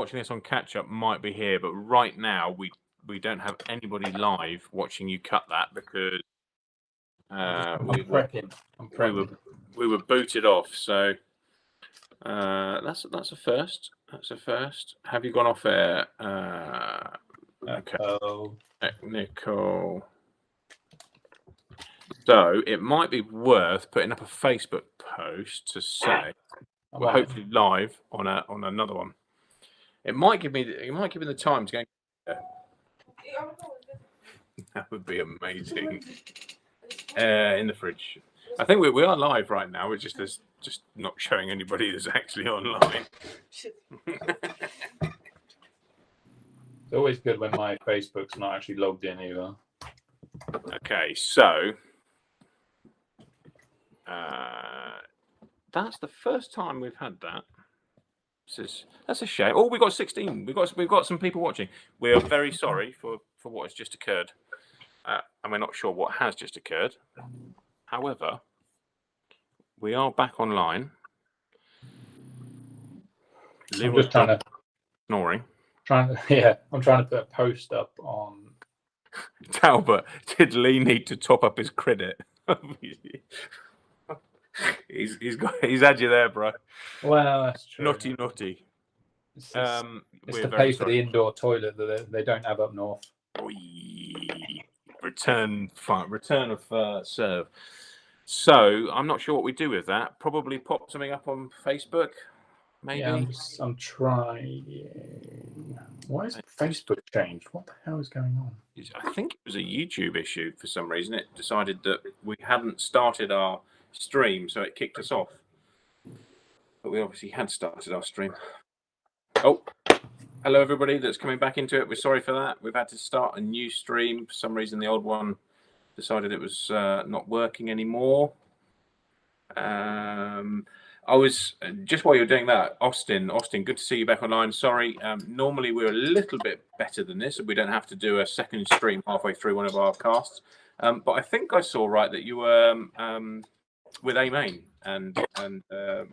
watching this on catch up might be here, but right now we don't have anybody live watching you cut that because we were booted off. So that's a first. That's a first. Have you gone off air? Okay. Technical. So it might be worth putting up a Facebook post to say we're hopefully live on another one. It might give me the time to go. That would be amazing. In the fridge. I think we are live right now. We're just not showing anybody that's actually online. It's always good when my Facebook's not actually logged in either. Okay, so that's the first time we've had that. That's a shame. Oh, we've got 16. We've got some people watching. We are very sorry for what has just occurred, and we're not sure what has just occurred. However, we are back online. I'm just trying to snoring. I'm trying to put a post up on. Talbot, did Lee need to top up his credit? he's had you there, bro. Well, that's true. Naughty. It's to pay for the indoor toilet that they don't have up north. Return of serve. So I'm not sure what we do with that. Probably pop something up on Facebook. Maybe. Yeah, I'm trying. Why is Facebook changed? What the hell is going on? I think it was a YouTube issue for some reason. It decided that we hadn't started our stream, so it kicked us off. But we obviously had started our stream. Oh, hello everybody that's coming back into it. We're sorry for that. We've had to start a new stream. For some reason, the old one decided it was not working anymore. I was just while you're doing that, Austin, good to see you back online. Sorry, normally we're a little bit better than this, and we don't have to do a second stream halfway through one of our casts. But I think I saw right that you were with A-Main and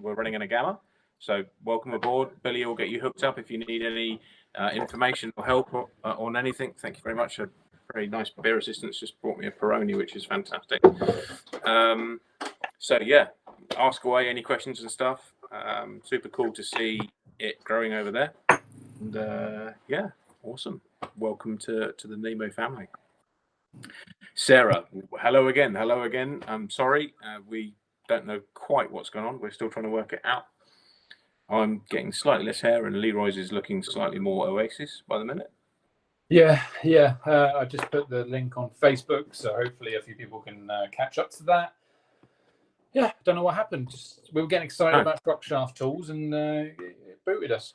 we're running in a gamma. So welcome aboard. Billy will get you hooked up if you need any information or help on anything. Thank you very much. A very nice beer assistance just brought me a Peroni, which is fantastic. So yeah, ask away any questions and stuff. Super cool to see it growing over there. And yeah, awesome. Welcome to the Nemo family. Sarah, hello again. I'm sorry, we don't know quite what's going on. We're still trying to work it out. I'm getting slightly less hair, and Leroy's is looking slightly more Oasis by the minute. Yeah. I just put the link on Facebook, so hopefully a few people can catch up to that. Yeah, don't know what happened. We were getting excited about shock shaft tools, and it booted us.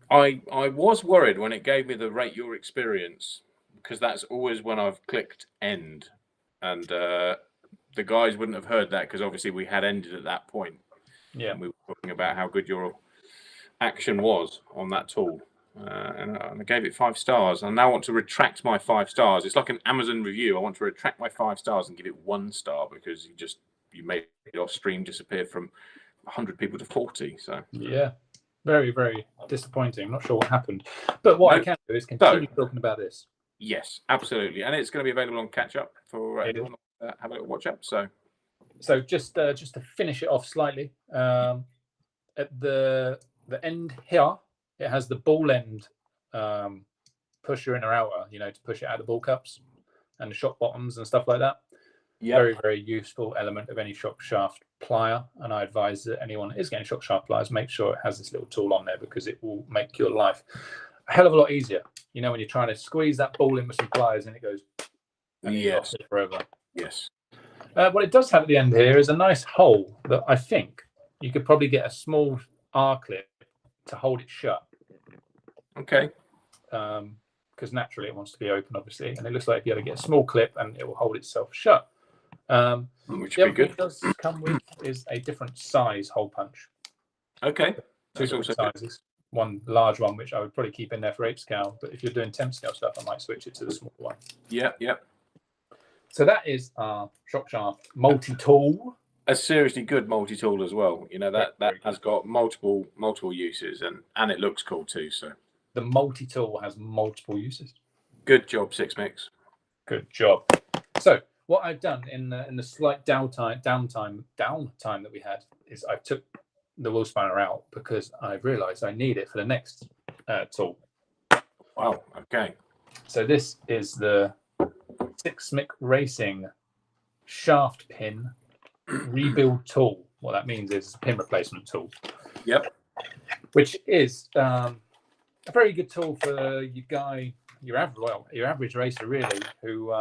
I was worried when it gave me the rate your experience, because that's always when I've clicked end, and the guys wouldn't have heard that because obviously we had ended at that point. Yeah, and we were talking about how good your action was on that tool, and I gave it 5 stars. I now want to retract my 5 stars. It's like an Amazon review. I want to retract my 5 stars and give it 1 star because you made your stream disappear from 100 people to 40. So yeah, very, very disappointing. Not sure what happened, but what I can do is continue talking about this. Yes, absolutely, and it's going to be available on catch up for everyone. Have a little watch up. So just to finish it off slightly, at the end here, it has the ball end pusher in or outer, to push it out of the ball cups and the shock bottoms and stuff like that. Yep. Very, very useful element of any shock shaft plier. And I advise that anyone that is getting shock shaft pliers, make sure it has this little tool on there because it will make your life a hell of a lot easier. When you're trying to squeeze that ball in with some pliers and it goes, and you lost it forever. Yes. What it does have at the end here is a nice hole that I think you could probably get a small R-clip to hold it shut. Okay. Because naturally it wants to be open, obviously. And it looks like you got to get a small clip and it will hold itself shut. Which the would be good. It does come with is a different size hole punch. Okay. Two different sizes. One large one, which I would probably keep in there for 8 scale. But if you're doing 10 scale stuff, I might switch it to the small one. Yep. So that is our shock shaft multi-tool. a seriously good multi-tool as well. You know, that Very has got multiple uses, and it looks cool too. So the multi-tool has multiple uses. good job, Six Mix. Good job. So what I've done in the slight downtime that we had is I took the wheel spanner out because I've realised I need it for the next tool. Wow. Okay. So this is the NemoRacing shaft pin rebuild tool. What that means is a pin replacement tool. Yep. Which is a very good tool for your average racer really, who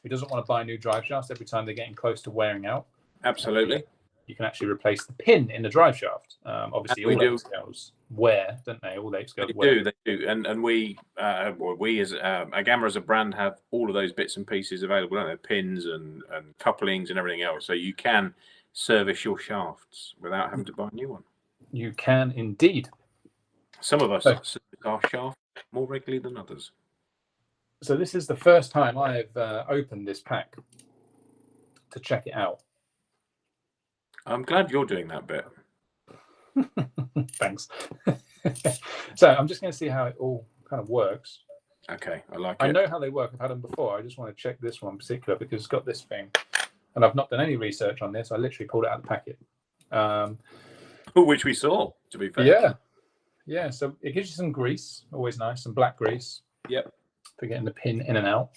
doesn't want to buy new drive shafts every time they're getting close to wearing out. Absolutely. You can actually replace the pin in the drive shaft. Obviously, all 8 scales wear, don't they? All 8 scales wear. They do. And we as Agamma as a brand have all of those bits and pieces available, don't they? Pins and couplings and everything else. So you can service your shafts without having to buy a new one. You can indeed. Some of us service our shaft more regularly than others. So this is the first time I've opened this pack to check it out. I'm glad you're doing that bit. Thanks. So I'm just going to see how it all kind of works. Okay, I like it. I know how they work. I've had them before. I just want to check this one in particular because it's got this thing. And I've not done any research on this. I literally pulled it out of the packet. Which we saw, to be fair. Yeah. Yeah, so it gives you some grease. Always nice. Some black grease. Yep. For getting the pin in and out.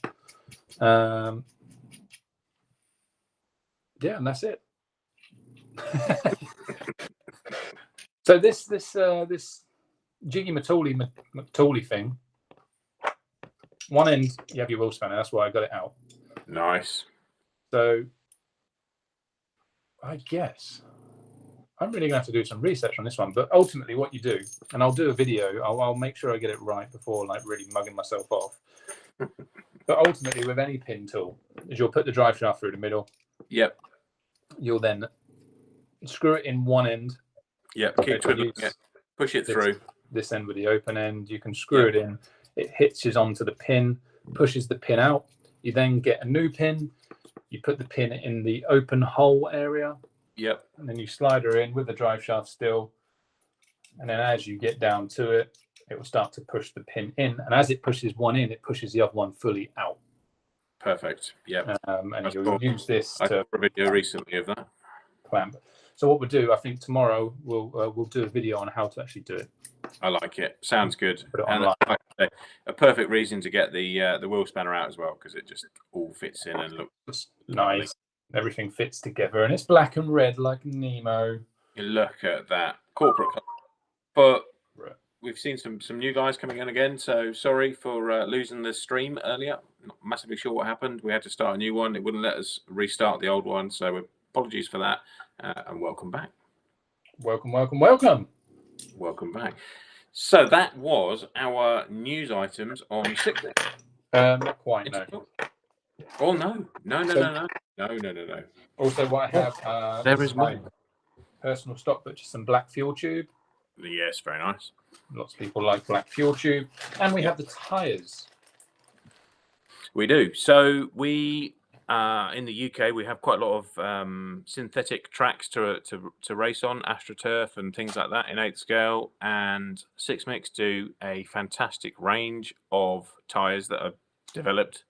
Yeah, and that's it. So this jiggy matuli thing. One end you have your wheel spanner. That's why I got it out. Nice. So I guess I'm really gonna have to do some research on this one. But ultimately, what you do, and I'll do a video. I'll make sure I get it right before like really mugging myself off. But ultimately, with any pin tool, is you'll put the drive shaft through the middle. Yep. You'll then screw it in one end. Yep. Keep twiddling it. Push it through. This end with the open end. You can screw it in. It hitches onto the pin, pushes the pin out. You then get a new pin. You put the pin in the open hole area. Yep. And then you slide her in with the drive shaft still. And then as you get down to it, it will start to push the pin in. And as it pushes one in, it pushes the other one fully out. Perfect. Yeah. And you'll use this I saw a video recently of that. Clamp. So what we'll do, I think tomorrow we'll do a video on how to actually do it. I like it. Sounds good. Put it And online. a perfect reason to get the wheel spanner out as well, because it just all fits in and looks nice. Everything fits together, and it's black and red like Nemo. You look at that corporate color. But we've seen some new guys coming in again. So sorry for losing the stream earlier. Not massively sure what happened. We had to start a new one. It wouldn't let us restart the old one. So apologies for that. And welcome back. Welcome, welcome, welcome. Welcome back. So that was our news items on sickness. Not quite, no. Oh, no. Also, what I have there is my personal stock, but just some black fuel tube. Yes, very nice. Lots of people like black fuel tube. And we have the tyres. We do. So we in the UK, we have quite a lot of synthetic tracks to race on, AstroTurf and things like that in 8th scale. And Six Mix do a fantastic range of tyres that are developed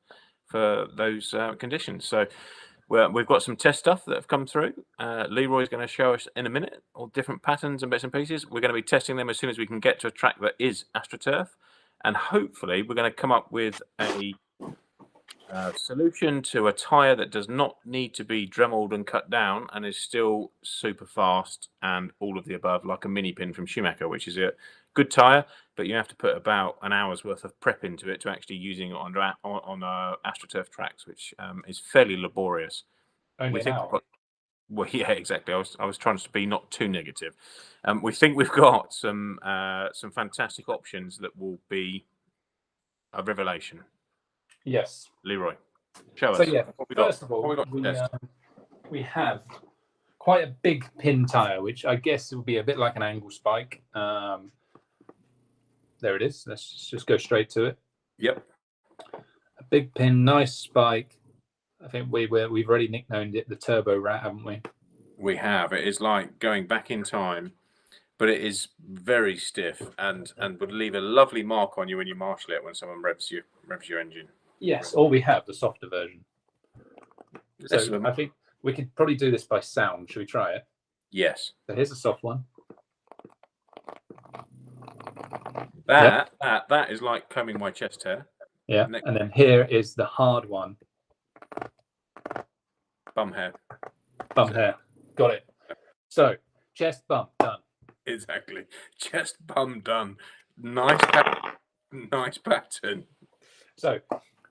for those conditions. So we've got some test stuff that have come through. Leroy's going to show us in a minute all different patterns and bits and pieces. We're going to be testing them as soon as we can get to a track that is AstroTurf. And hopefully we're going to come up with a solution to a tyre that does not need to be dremeled and cut down and is still super fast and all of the above, like a mini pin from Schumacher, which is a good tyre, but you have to put about an hour's worth of prep into it to actually using it on AstroTurf tracks, which is fairly laborious. Only an hour. Well, yeah, exactly. I was trying to be not too negative. We think we've got some fantastic options that will be a revelation. Yes. Leroy, show us. So yeah, first of all, we have quite a big pin tyre, which I guess will be a bit like an angle spike. There it is. Let's just go straight to it. Yep. A big pin, nice spike. I think we've already nicknamed it the Turbo Rat, haven't we? We have. It is like going back in time, but it is very stiff and would leave a lovely mark on you when you marshal it when someone revs your engine. Yes, or we have the softer version. Less So of I them. think we could probably do this by sound. Should we try it? Yes. So here's a soft one. That is like combing my chest hair. Yeah, and then here is the hard one. Bum hair. Bum hair. Got it. So chest bump done. Exactly. Chest bum done. Nice pattern. So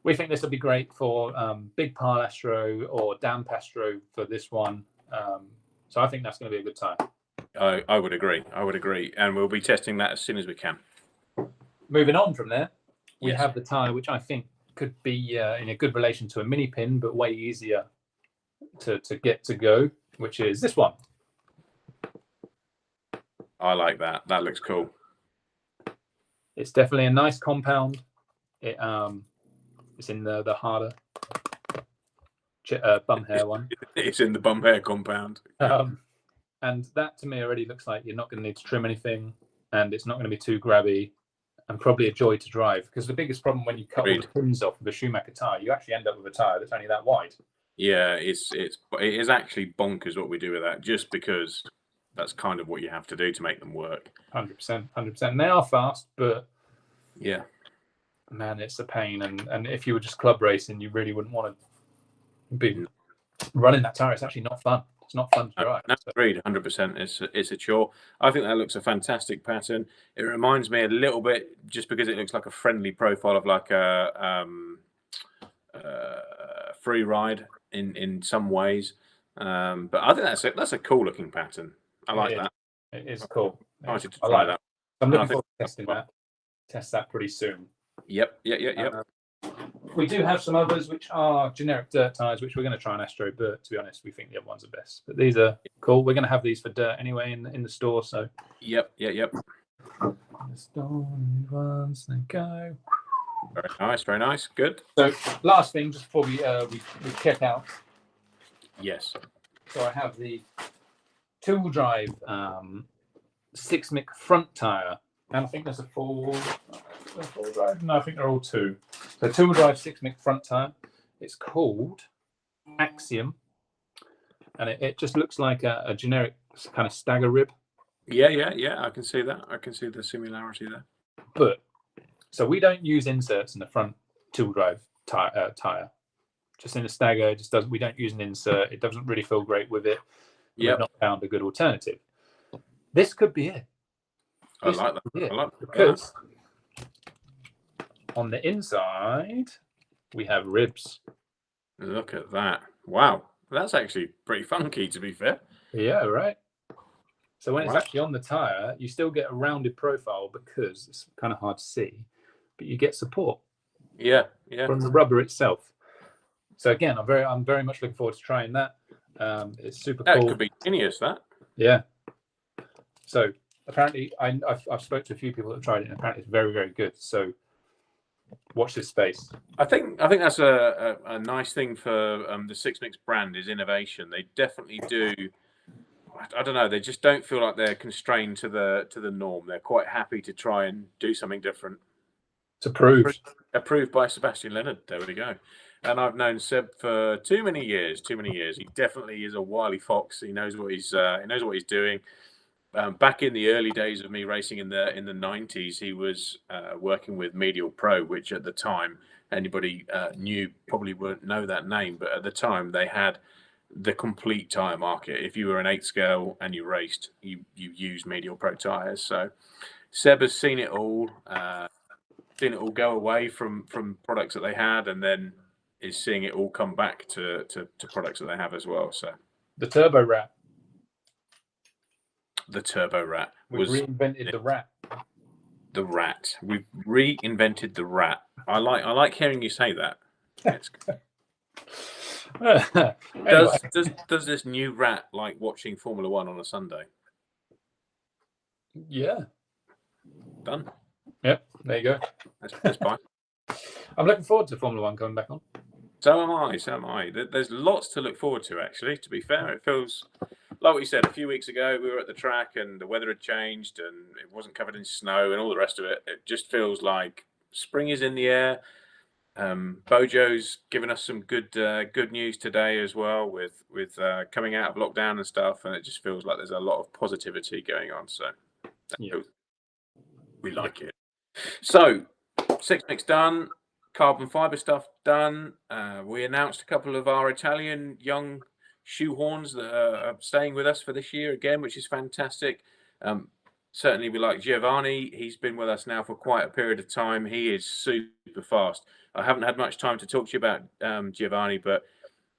we think this will be great for big pile astro or damp astro for this one. So I think that's going to be a good time. I would agree. I would agree. And we'll be testing that as soon as we can. Moving on from there, we Yes. have the tyre, which I think could be in a good relation to a mini pin, but way easier to get to go, which is this one. I like that. That looks cool. It's definitely a nice compound. It's in the harder bum hair one. It's in the bum hair compound. And that to me already looks like you're not going to need to trim anything, and it's not going to be too grabby, and probably a joy to drive. Because the biggest problem when you cut all the pins off with a Schumacher tyre, you actually end up with a tyre that's only that wide. Yeah, it is actually bonkers what we do with that, just because that's kind of what you have to do to make them work. 100%, 100%. They are fast, but yeah, man, it's a pain. And if you were just club racing, you really wouldn't want to be running that tyre. It's actually not fun. It's not fun to drive. No, agreed, 100%. It's a chore. I think that looks a fantastic pattern. It reminds me a little bit, just because it looks like a friendly profile of like a free ride in some ways. But I think that's a cool looking pattern. I like that. It is cool. I should try that. I'm looking forward to testing that. Test that pretty soon. Yep. We do have some others which are generic dirt tyres, which we're going to try and astro, but to be honest, we think the other ones are best. But these are cool. We're going to have these for dirt anyway in the store. So yep. The stolen ones, they go. Very nice. Good. So last thing, just before we check out. Yes. So I have the two-wheel drive 6-mic front tyre, and I think there's a four drive. No, I think they're all two. So two-wheel drive 6-mic front tyre. It's called Axiom, and it just looks like a generic kind of stagger rib. Yeah. I can see that. I can see the similarity there. But so we don't use inserts in the front two-wheel drive tyre. Just in a stagger, we don't use an insert. It doesn't really feel great with it. We've not found a good alternative. This could be it. I like that. Because on the inside we have ribs. Look at that! Wow, that's actually pretty funky, to be fair. Yeah, right. So when it's actually on the tyre, you still get a rounded profile because it's kind of hard to see, but you get support. Yeah. From the rubber itself. So again, I'm very much looking forward to trying that. It's super cool. That could be genius. That. Yeah. So apparently, I've spoke to a few people that have tried it, and apparently it's very, very good. So watch this space. I think that's a nice thing for the 6-Mix brand is innovation. They definitely do. I don't know. They just don't feel like they're constrained to the norm. They're quite happy to try and do something different. Approved by Sebastian Leonard. There we go. And I've known Seb for too many years. He definitely is a wily fox. He knows what he's doing. Back in the early days of me racing in the 90s, he was working with Medial Pro, which at the time anybody knew probably wouldn't know that name, but at the time they had the complete tire market. If you were an 8 scale and you raced, you used Medial Pro tires. So Seb has seen it all go away from products that they had, and then is seeing it all come back to products that they have as well. So the Turbo Rat. The Turbo Rat. We've reinvented the rat. The rat. We've reinvented the rat. I like hearing you say that. Anyway. Does this new rat like watching Formula 1 on a Sunday? Yeah. Done. Yep. There you go. That's fine. I'm looking forward to Formula 1 coming back on. So am I. There's lots to look forward to, actually. To be fair, it feels like what you said, a few weeks ago, we were at the track and the weather had changed and it wasn't covered in snow and all the rest of it. It just feels like spring is in the air. Bojo's given us some good news today as well with coming out of lockdown and stuff, and it just feels like there's a lot of positivity going on. So we like it. So six mix done, carbon fiber stuff done. We announced a couple of our Italian young shoehorns that are staying with us for this year again, which is fantastic. Certainly we like Giovanni. He's been with us now for quite a period of time. He is super fast. I haven't had much time to talk to you about Giovanni, but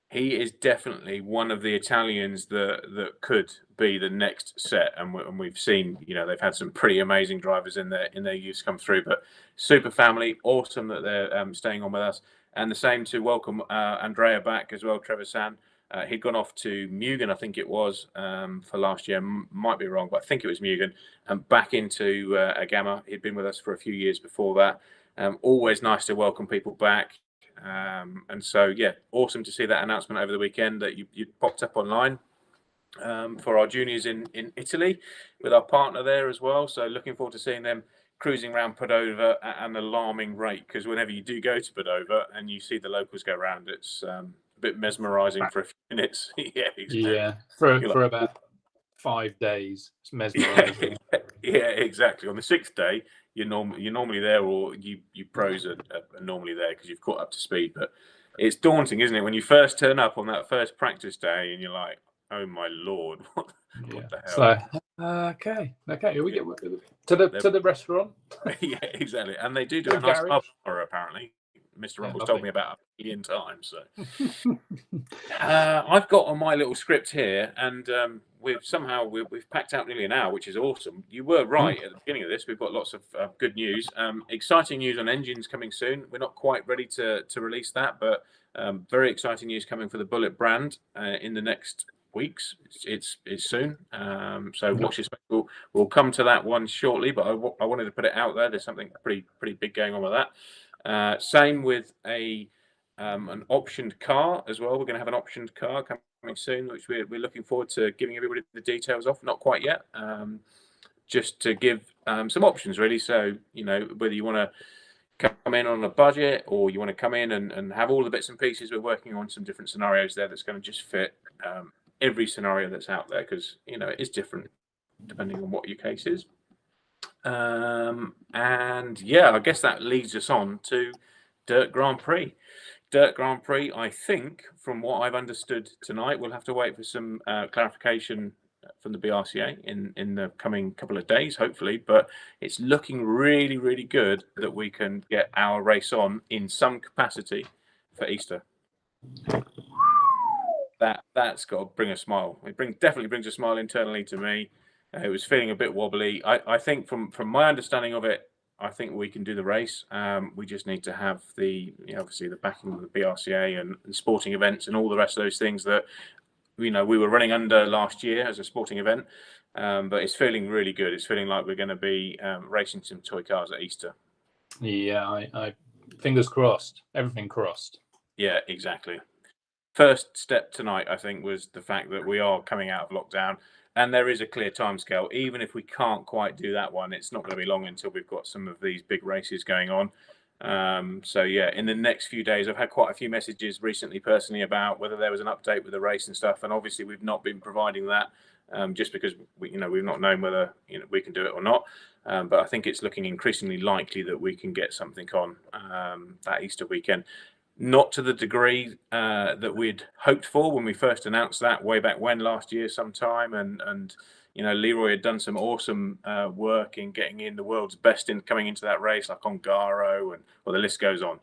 he is definitely one of the Italians that could be the next set. And we've seen, they've had some pretty amazing drivers in their youth come through. But super family, awesome that they're staying on with us. And the same to welcome Andrea back as well, Trevor San. He'd gone off to Mugen, I think it was, for last year. Might be wrong, but I think it was Mugen. And back into Agama. He'd been with us for a few years before that. Always nice to welcome people back. And so, awesome to see that announcement over the weekend that you popped up online for our juniors in Italy with our partner there as well. So looking forward to seeing them cruising around Padova at an alarming rate, because whenever you do go to Padova and you see the locals go around, it's a bit mesmerizing for a few minutes. Yeah, for about 5 days. It's mesmerizing. Yeah, exactly. On the 6th day, you're normally there, or you pros are normally there because you've caught up to speed. But it's daunting, isn't it, when you first turn up on that first practice day and you're like, oh my lord, what the hell? So okay, we get to the restaurant. Yeah, exactly. And they do a nice carbonara, apparently. Mr. Rumble's told me about a million times. So I've got on my little script here, and we've packed out nearly an hour, which is awesome. You were right at the beginning of this. We've got lots of good news, exciting news on engines coming soon. We're not quite ready to release that, but very exciting news coming for the Bullet brand in the next weeks. It's soon, so watch this. We'll come to that one shortly, but I wanted to put it out there. There's something pretty big going on with that. Same with an optioned car as well. We're going to have an optioned car coming soon, which we're looking forward to giving everybody the details of. Not quite yet, just to give some options really. So whether you want to come in on a budget or you want to come in and have all the bits and pieces, we're working on some different scenarios there that's going to just fit every scenario that's out there, because it is different depending on what your case is. And I guess that leads us on to Dirt Grand Prix. Dirt Grand Prix, I think, from what I've understood tonight, we'll have to wait for some clarification from the BRCA in the coming couple of days, hopefully. But it's looking really, really good that we can get our race on in some capacity for Easter. That's got to bring a smile. It definitely brings a smile internally to me. It was feeling a bit wobbly. I think from my understanding of it, I think we can do the race. We just need to have obviously the backing of the BRCA and sporting events and all the rest of those things that we were running under last year as a sporting event. But it's feeling really good. It's feeling like we're going to be racing some toy cars at Easter. Yeah, I fingers crossed. Everything crossed. Yeah, exactly. First step tonight, I think, was the fact that we are coming out of lockdown. And there is a clear timescale. Even if we can't quite do that one, it's not going to be long until we've got some of these big races going on. In the next few days, I've had quite a few messages recently personally about whether there was an update with the race and stuff. And obviously, we've not been providing that just because we've not known whether we can do it or not. But I think it's looking increasingly likely that we can get something on that Easter weekend. Not to the degree that we'd hoped for when we first announced that way back when last year sometime, and Leroy had done some awesome work in getting in the world's best in coming into that race, like on Garo, and the list goes on.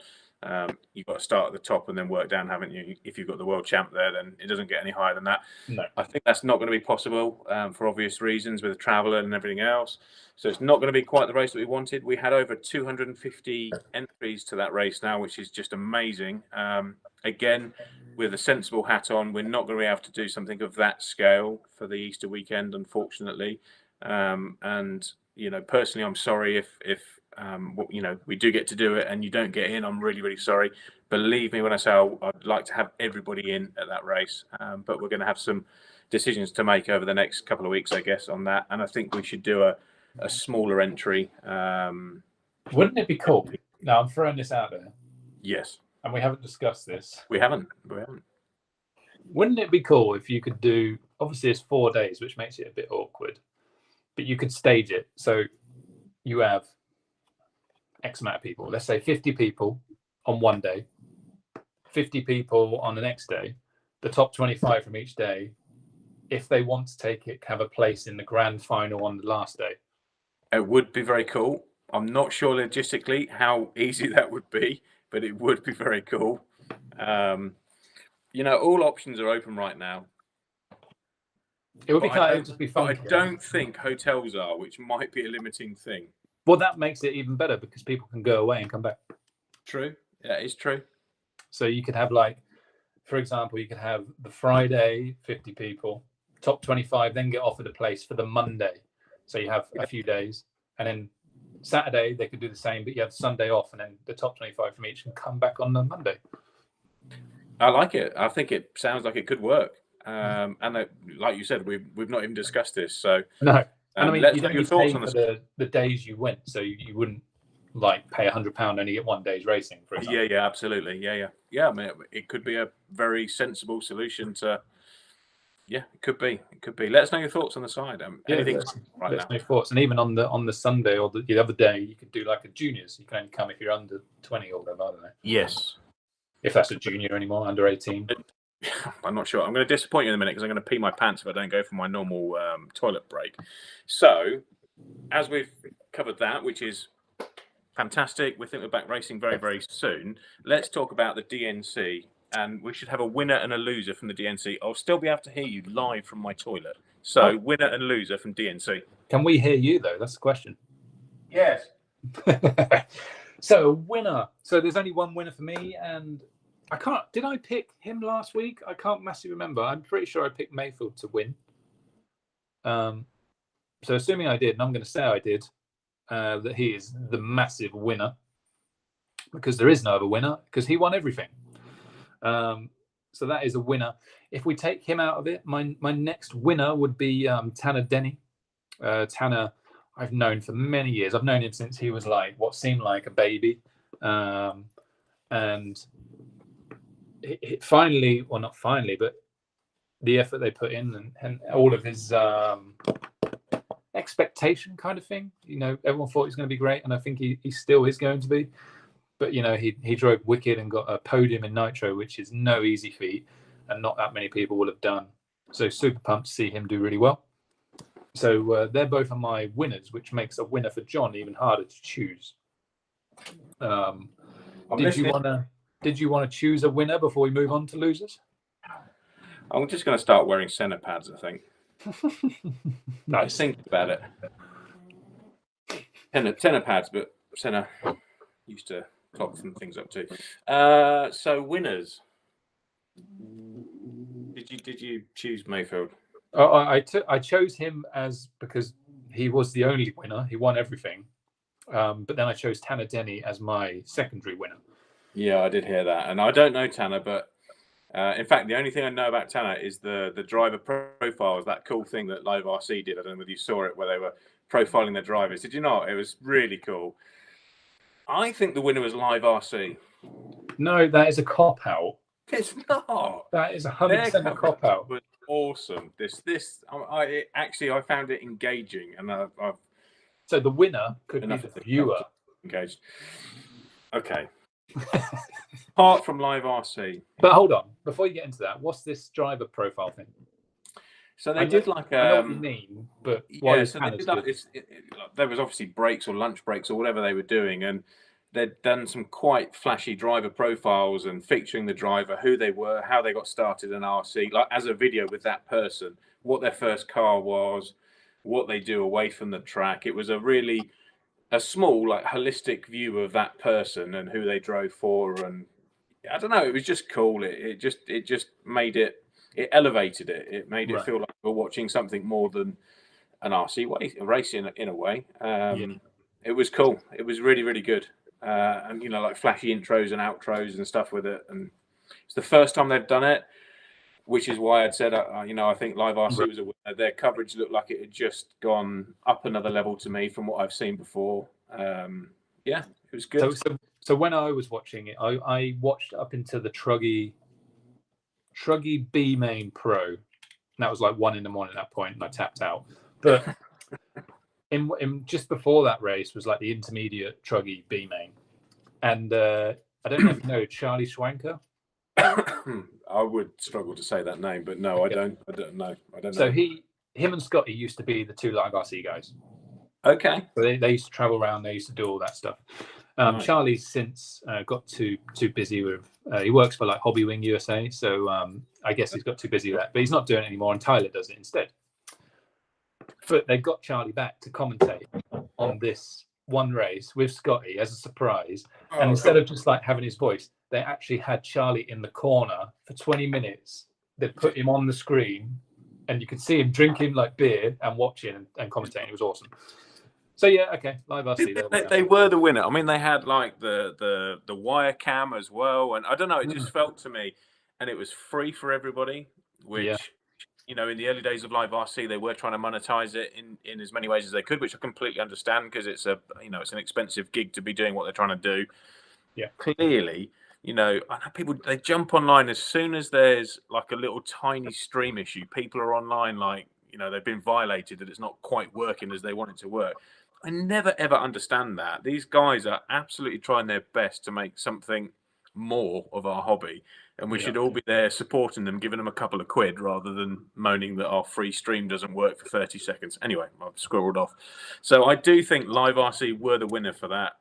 You've got to start at the top and then work down, haven't you? If you've got the world champ there, then it doesn't get any higher than that. No. I think that's not going to be possible for obvious reasons with the traveller and everything else. So it's not going to be quite the race that we wanted. We had over 250 entries to that race now, which is just amazing. Again, with a sensible hat on, we're not going to be able to do something of that scale for the Easter weekend, unfortunately. And personally, I'm sorry if we do get to do it and you don't get in, I'm really, really sorry. Believe me when I say I'd like to have everybody in at that race, but we're going to have some decisions to make over the next couple of weeks, I guess, on that. And I think we should do a smaller entry. Wouldn't it be cool? Now, I'm throwing this out there. Yes. And we haven't discussed this. We haven't. Wouldn't it be cool if you could do, obviously it's 4 days, which makes it a bit awkward, but you could stage it. So you have X amount of people, let's say 50 people on one day, 50 people on the next day, the top 25 from each day, if they want to take it, have a place in the grand final on the last day. It would be very cool. I'm not sure logistically how easy that would be, but it would be very cool. All options are open right now. It would just be fun. I don't think hotels are, which might be a limiting thing. Well, that makes it even better because people can go away and come back. True. Yeah, it's true. So you could have, for example, you could have the Friday, 50 people, top 25, then get offered a place for the Monday. So you have a few days, and then Saturday they could do the same, but you have Sunday off, and then the top 25 from each can come back on the Monday. I like it. I think it sounds like it could work. And like you said, we've not even discussed this. So no. And I mean, let's you don't your thoughts on the days you went, so you wouldn't pay £100 only get 1 day's racing, for example. Yeah, absolutely. Yeah. I mean, it could be a very sensible solution to. Yeah, it could be. Let us know your thoughts on the side. Anything right now? No thoughts, and even on the Sunday or the other day, you could do like a juniors. You can only come if you're under 20 or whatever. I don't know. Yes. If that's a junior anymore, under 18. I'm not sure. I'm going to disappoint you in a minute because I'm going to pee my pants if I don't go for my normal toilet break. So, as we've covered that, which is fantastic, we think we're back racing very, very soon. Let's talk about the DNC, and we should have a winner and a loser from the DNC. I'll still be able to hear you live from my toilet. So, winner and loser from DNC. Can we hear you though? That's the question. Yes. So, winner. So there's only one winner for me, and I can't. Did I pick him last week? I can't massively remember. I'm pretty sure I picked Mayfield to win. So assuming I did, and I'm going to say I did, that he is the massive winner, because there is no other winner, because he won everything. So that is a winner. If we take him out of it, my next winner would be Tanner Denny. Tanner, I've known for many years. I've known him since he was what seemed like a baby. And it finally, well, not finally, but the effort they put in and all of his expectation kind of thing. Everyone thought he was going to be great, and I think he still is going to be. But, he drove wicked and got a podium in Nitro, which is no easy feat, and not that many people will have done. So super pumped to see him do really well. So they're both of my winners, which makes a winner for John even harder to choose. Did you want to choose a winner before we move on to losers? I'm just going to start wearing center pads, I think. Nice. Think about it. Tenor pads, but center used to clock some things up too. So winners. Did you choose Mayfield? I chose him because he was the only winner. He won everything. But then I chose Tanner Denny as my secondary winner. Yeah, I did hear that. And I don't know Tanner, but in fact, the only thing I know about Tanner is the driver profiles, that cool thing that Live RC did. I don't know whether you saw it, where they were profiling their drivers. Did you not? It was really cool. I think the winner was Live RC. No, that is a cop-out. It's not. That is 100% a cop-out. Was awesome. I found it engaging, and I've so the winner could be the viewer. Engaged. Okay. Apart from Live RC. But hold on, before you get into that, what's this driver profile thing? So they did like I know what you mean, but yeah. So they did there was obviously breaks or lunch breaks or whatever they were doing, and they'd done some quite flashy driver profiles and featuring the driver, who they were, how they got started in RC, as a video with that person, what their first car was, what they do away from the track. It was a small, holistic view of that person and who they drove for, and I don't know. It was just cool. It just made it. It elevated it. It made it feel like we're watching something more than an RC race in a way. It was cool. It was really, really good. And like flashy intros and outros and stuff with it. And it's the first time they've done it, which is why I'd said, I think Live RC was a winner. Their coverage looked like it had just gone up another level to me from what I've seen before. Yeah, it was good. So when I was watching it, I watched up into the Truggy B Main Pro. And that was like 1 a.m. at that point, and I tapped out. But in just before that race was like the intermediate Truggy B Main, and I don't know if you know Charlie Schwanker. I would struggle to say that name, but no, okay. I don't know. So him and Scotty used to be the 2 Live RC guys. Okay. So they used to travel around. They used to do all that stuff. Nice. Charlie's since got too busy with. He works for like Hobby Wing USA, so I guess he's got too busy with that. But he's not doing it anymore, and Tyler does it instead. But they got Charlie back to commentate on this one race with Scotty as a surprise, and instead of just like having his voice, they actually had Charlie in the corner for 20 minutes. They put him on the screen, and you could see him drinking like beer and watching and commentating. It was awesome. So yeah, okay, Live RC. They were the winner. I mean, they had like the wire cam as well, and I don't know. It just felt to me, and it was free for everybody. Which in the early days of Live RC, they were trying to monetize it in as many ways as they could, which I completely understand because it's it's an expensive gig to be doing what they're trying to do. Yeah, clearly. I know people, they jump online as soon as there's like a little tiny stream issue. People are online like, they've been violated, that it's not quite working as they want it to work. I never, ever understand that. These guys are absolutely trying their best to make something more of our hobby. And we should all be there supporting them, giving them a couple of quid rather than moaning that our free stream doesn't work for 30 seconds. Anyway, I've squirreled off. So I do think Live RC were the winner for that.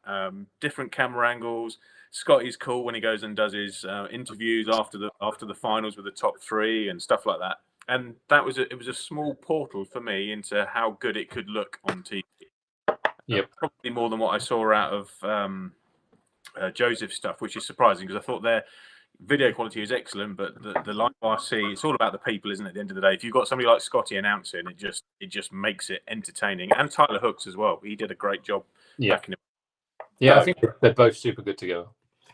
Different camera angles. Scotty's cool when he goes and does his interviews after the finals with the top 3 and stuff like that. And it was a small portal for me into how good it could look on TV. Probably more than what I saw out of Joseph's stuff, which is surprising because I thought their video quality is excellent, but the Live RC, it's all about the people, isn't it? At the end of the day, if you've got somebody like Scotty announcing, it just makes it entertaining. And Tyler Hooks as well. He did a great job backing him. Yeah, I think they're both super good together.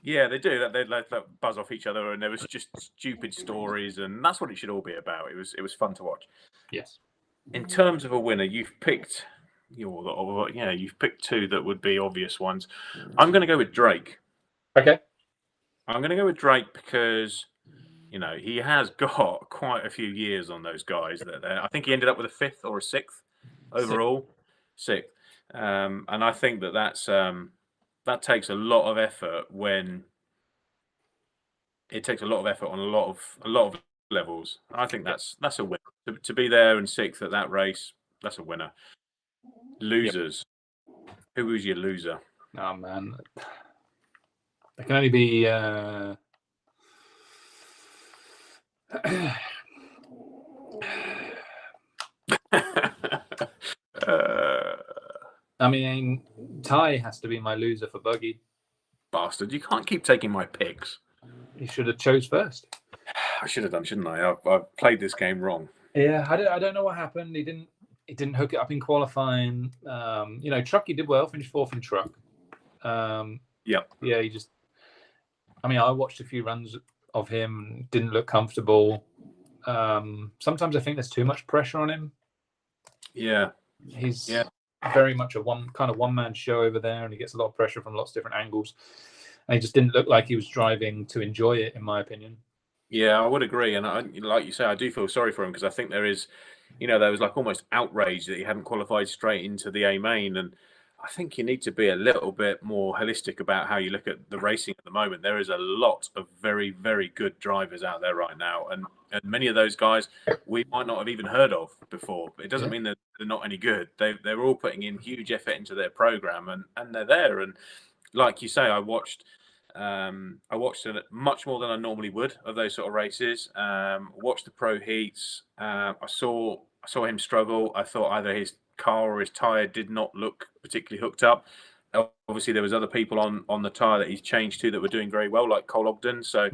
Yeah, they do. They buzz off each other, and there was just stupid stories, and that's what it should all be about. It was fun to watch. Yes. In terms of a winner, you've picked you've picked 2 that would be obvious ones. I'm going to go with Drake. Okay. I'm going to go with Drake because he has got quite a few years on those guys. I think he ended up with a 5th or a 6th overall. 6th. And I think that takes a lot of effort when it takes a lot of effort on a lot of levels. I think that's a win. To be there in 6th at that race, that's a winner. Losers. Who was your loser? Oh man, there can only be. I mean, Ty has to be my loser for buggy. Bastard! You can't keep taking my picks. You should have chose first. I should have done, shouldn't I? I played this game wrong. Yeah, I don't know what happened. He didn't hook it up in qualifying. Truck, he did well, finished 4th in truck. Yeah, he just. I mean, I watched a few runs of him. Didn't look comfortable. Sometimes I think there's too much pressure on him. Yeah, he's very much a one-man show over there, and he gets a lot of pressure from lots of different angles. And he just didn't look like he was driving to enjoy it, in my opinion. Yeah, I would agree, and like you say, I do feel sorry for him because I think there is, there was like almost outrage that he hadn't qualified straight into the A main, and I think you need to be a little bit more holistic about how you look at the racing at the moment. There is a lot of very, very good drivers out there right now, and many of those guys we might not have even heard of before. But it doesn't mean that they're not any good. They're all putting in huge effort into their program, and they're there. And like you say, I watched it much more than I normally would of those sort of races. Watched the pro heats. I saw him struggle. I thought either his car or his tyre did not look particularly hooked up. Obviously, there was other people on the tyre that he's changed to that were doing very well, like Cole Ogden. So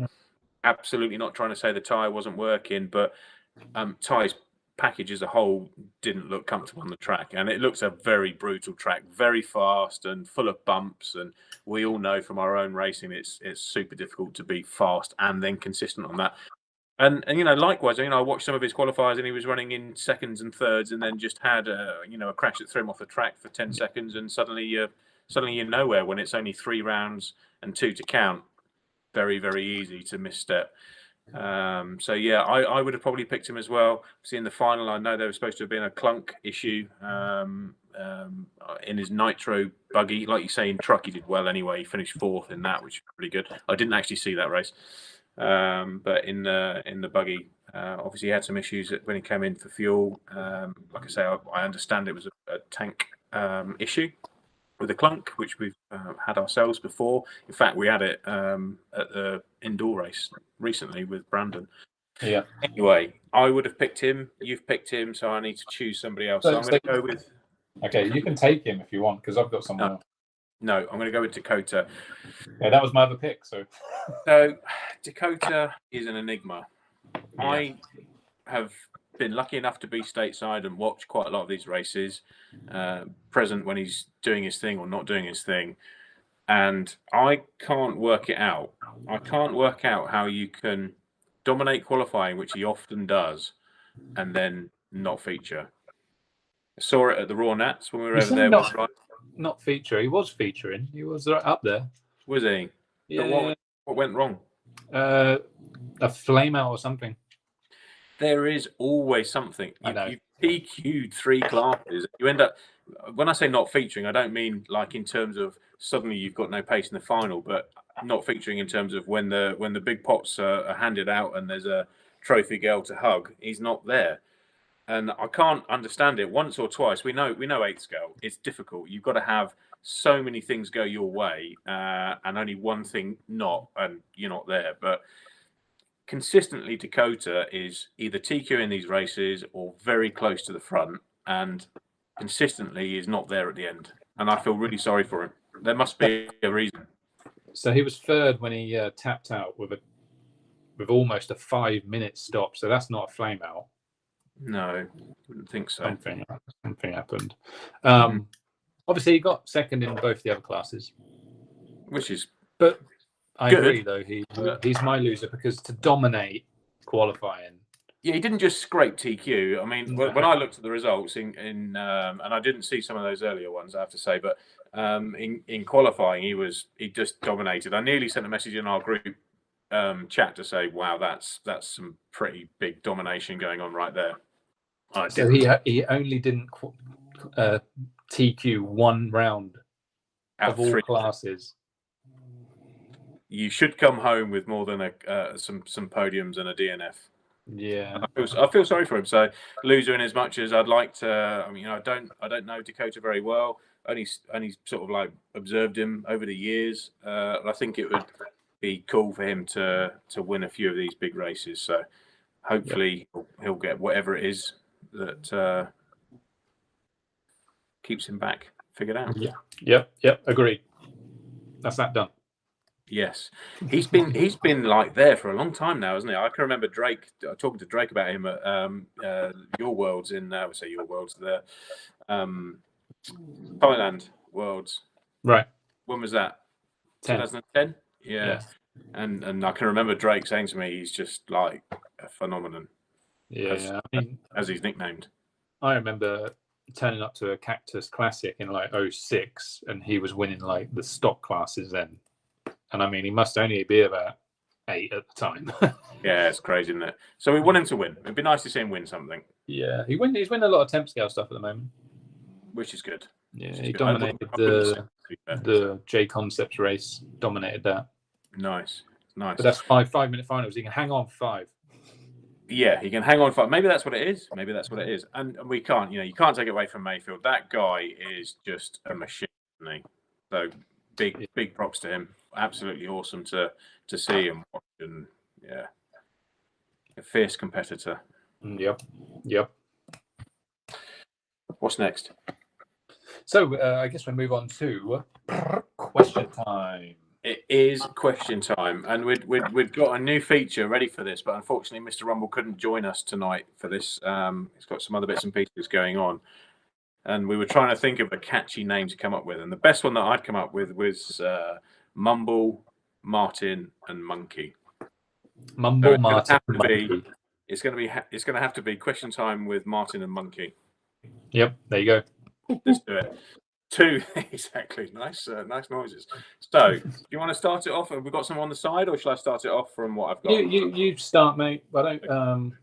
absolutely not trying to say the tyre wasn't working, but Ty's package as a whole didn't look comfortable on the track, and it looks a very brutal track, very fast and full of bumps. And we all know from our own racing, it's super difficult to be fast and then consistent on that. And likewise, I watched some of his qualifiers, and he was running in seconds and thirds, and then just had a crash that threw him off the track for 10 seconds, and suddenly you're nowhere when it's only 3 rounds and 2 to count. Very, very easy to misstep. So yeah, I would have probably picked him as well. See, in the final, I know there was supposed to have been a clunk issue in his nitro buggy. Like you say, in truck, he did well anyway. He finished 4th in that, which is pretty good. I didn't actually see that race. But in the buggy, obviously he had some issues when he came in for fuel. Like I say, I understand it was a tank issue with the clunk, which we've had ourselves before. In fact, we had it at the indoor race recently with Brandon. Yeah. Anyway, I would have picked him. You've picked him, so I need to choose somebody else. So I'm going to go with. Okay, you can take him if you want, because I've got someone else. No, I'm going to go with Dakota. Yeah, that was my other pick. So Dakota is an enigma. Yeah. I have been lucky enough to be stateside and watch quite a lot of these races, present when he's doing his thing or not doing his thing. And I can't work it out. I can't work out how you can dominate qualifying, which he often does, and then not feature. I saw it at the Raw Nats when we were over there. Not feature. He was featuring. He was up there. Was he? Yeah. What went wrong? A flame out or something. There is always something. You PQ'd 3 classes. You end up, when I say not featuring, I don't mean like in terms of suddenly you've got no pace in the final, but not featuring in terms of when the big pots are handed out and there's a trophy girl to hug. He's not there. And I can't understand it. Once or twice, we know 8th scale. It's difficult. You've got to have so many things go your way, and only one thing not, and you're not there. But consistently, Dakota is either TQ in these races or very close to the front, and consistently is not there at the end. And I feel really sorry for him. There must be a reason. So he was 3rd when he tapped out with almost a 5-minute stop. So that's not a flame out. No, wouldn't think so. Something happened. Obviously, he got 2nd in both the other classes, which is. But I agree, though he's my loser because to dominate qualifying. Yeah, he didn't just scrape TQ. I mean, when I looked at the results and I didn't see some of those earlier ones, I have to say, but in qualifying, he just dominated. I nearly sent a message in our group chat to say, "Wow, that's some pretty big domination going on right there." So he only didn't TQ 1 round of all 3 classes. You should come home with more than some podiums and a DNF. Yeah, I feel sorry for him. So loser in as much as I'd like to. I mean, I don't know Dakota very well. Only sort of like observed him over the years. I think it would be cool for him to win a few of these big races. So hopefully he'll get whatever it is that keeps him back figured out. Yeah. Yep. Agreed. That's that done. Yes, he's been like there for a long time now, hasn't he? I can remember talking to Drake about him at Your Worlds in I would say Your Worlds, the Thailand Worlds. Right. When was that? 2010. Yeah. And I can remember Drake saying to me, he's just like a phenomenon. Yeah, as he's nicknamed. I remember turning up to a Cactus Classic in like 2006, and he was winning like the stock classes then. And I mean, he must only be about 8 at the time. Yeah, it's crazy, isn't it? So we want him to win. It'd be nice to see him win something. Yeah, he's winning a lot of temp scale stuff at the moment, which is good. Yeah, he dominated the J Concepts race. Dominated that. Nice. But that's 5-minute finals. He can hang on 5. Yeah, he can hang on 5. Maybe that's what it is. And we can't. You can't take it away from Mayfield. That guy is just a machine, isn't he? So big props to him. Absolutely awesome to see him watch, and a fierce competitor. Yep. What's next? So I guess we move on to question time. It is question time, and we'd got a new feature ready for this, but unfortunately, Mr. Rumble couldn't join us tonight for this. He's got some other bits and pieces going on, and we were trying to think of a catchy name to come up with, and the best one that I'd come up with was Mumble, Martin, and Monkey. Mumble, So Martin, and Monkey. It's going to have to be question time with Martin and Monkey. Yep, there you go. Let's do it. Two exactly. Nice noises. So, do you want to start it off? Have we got some on the side, or shall I start it off from what I've got? You start, mate. I don't.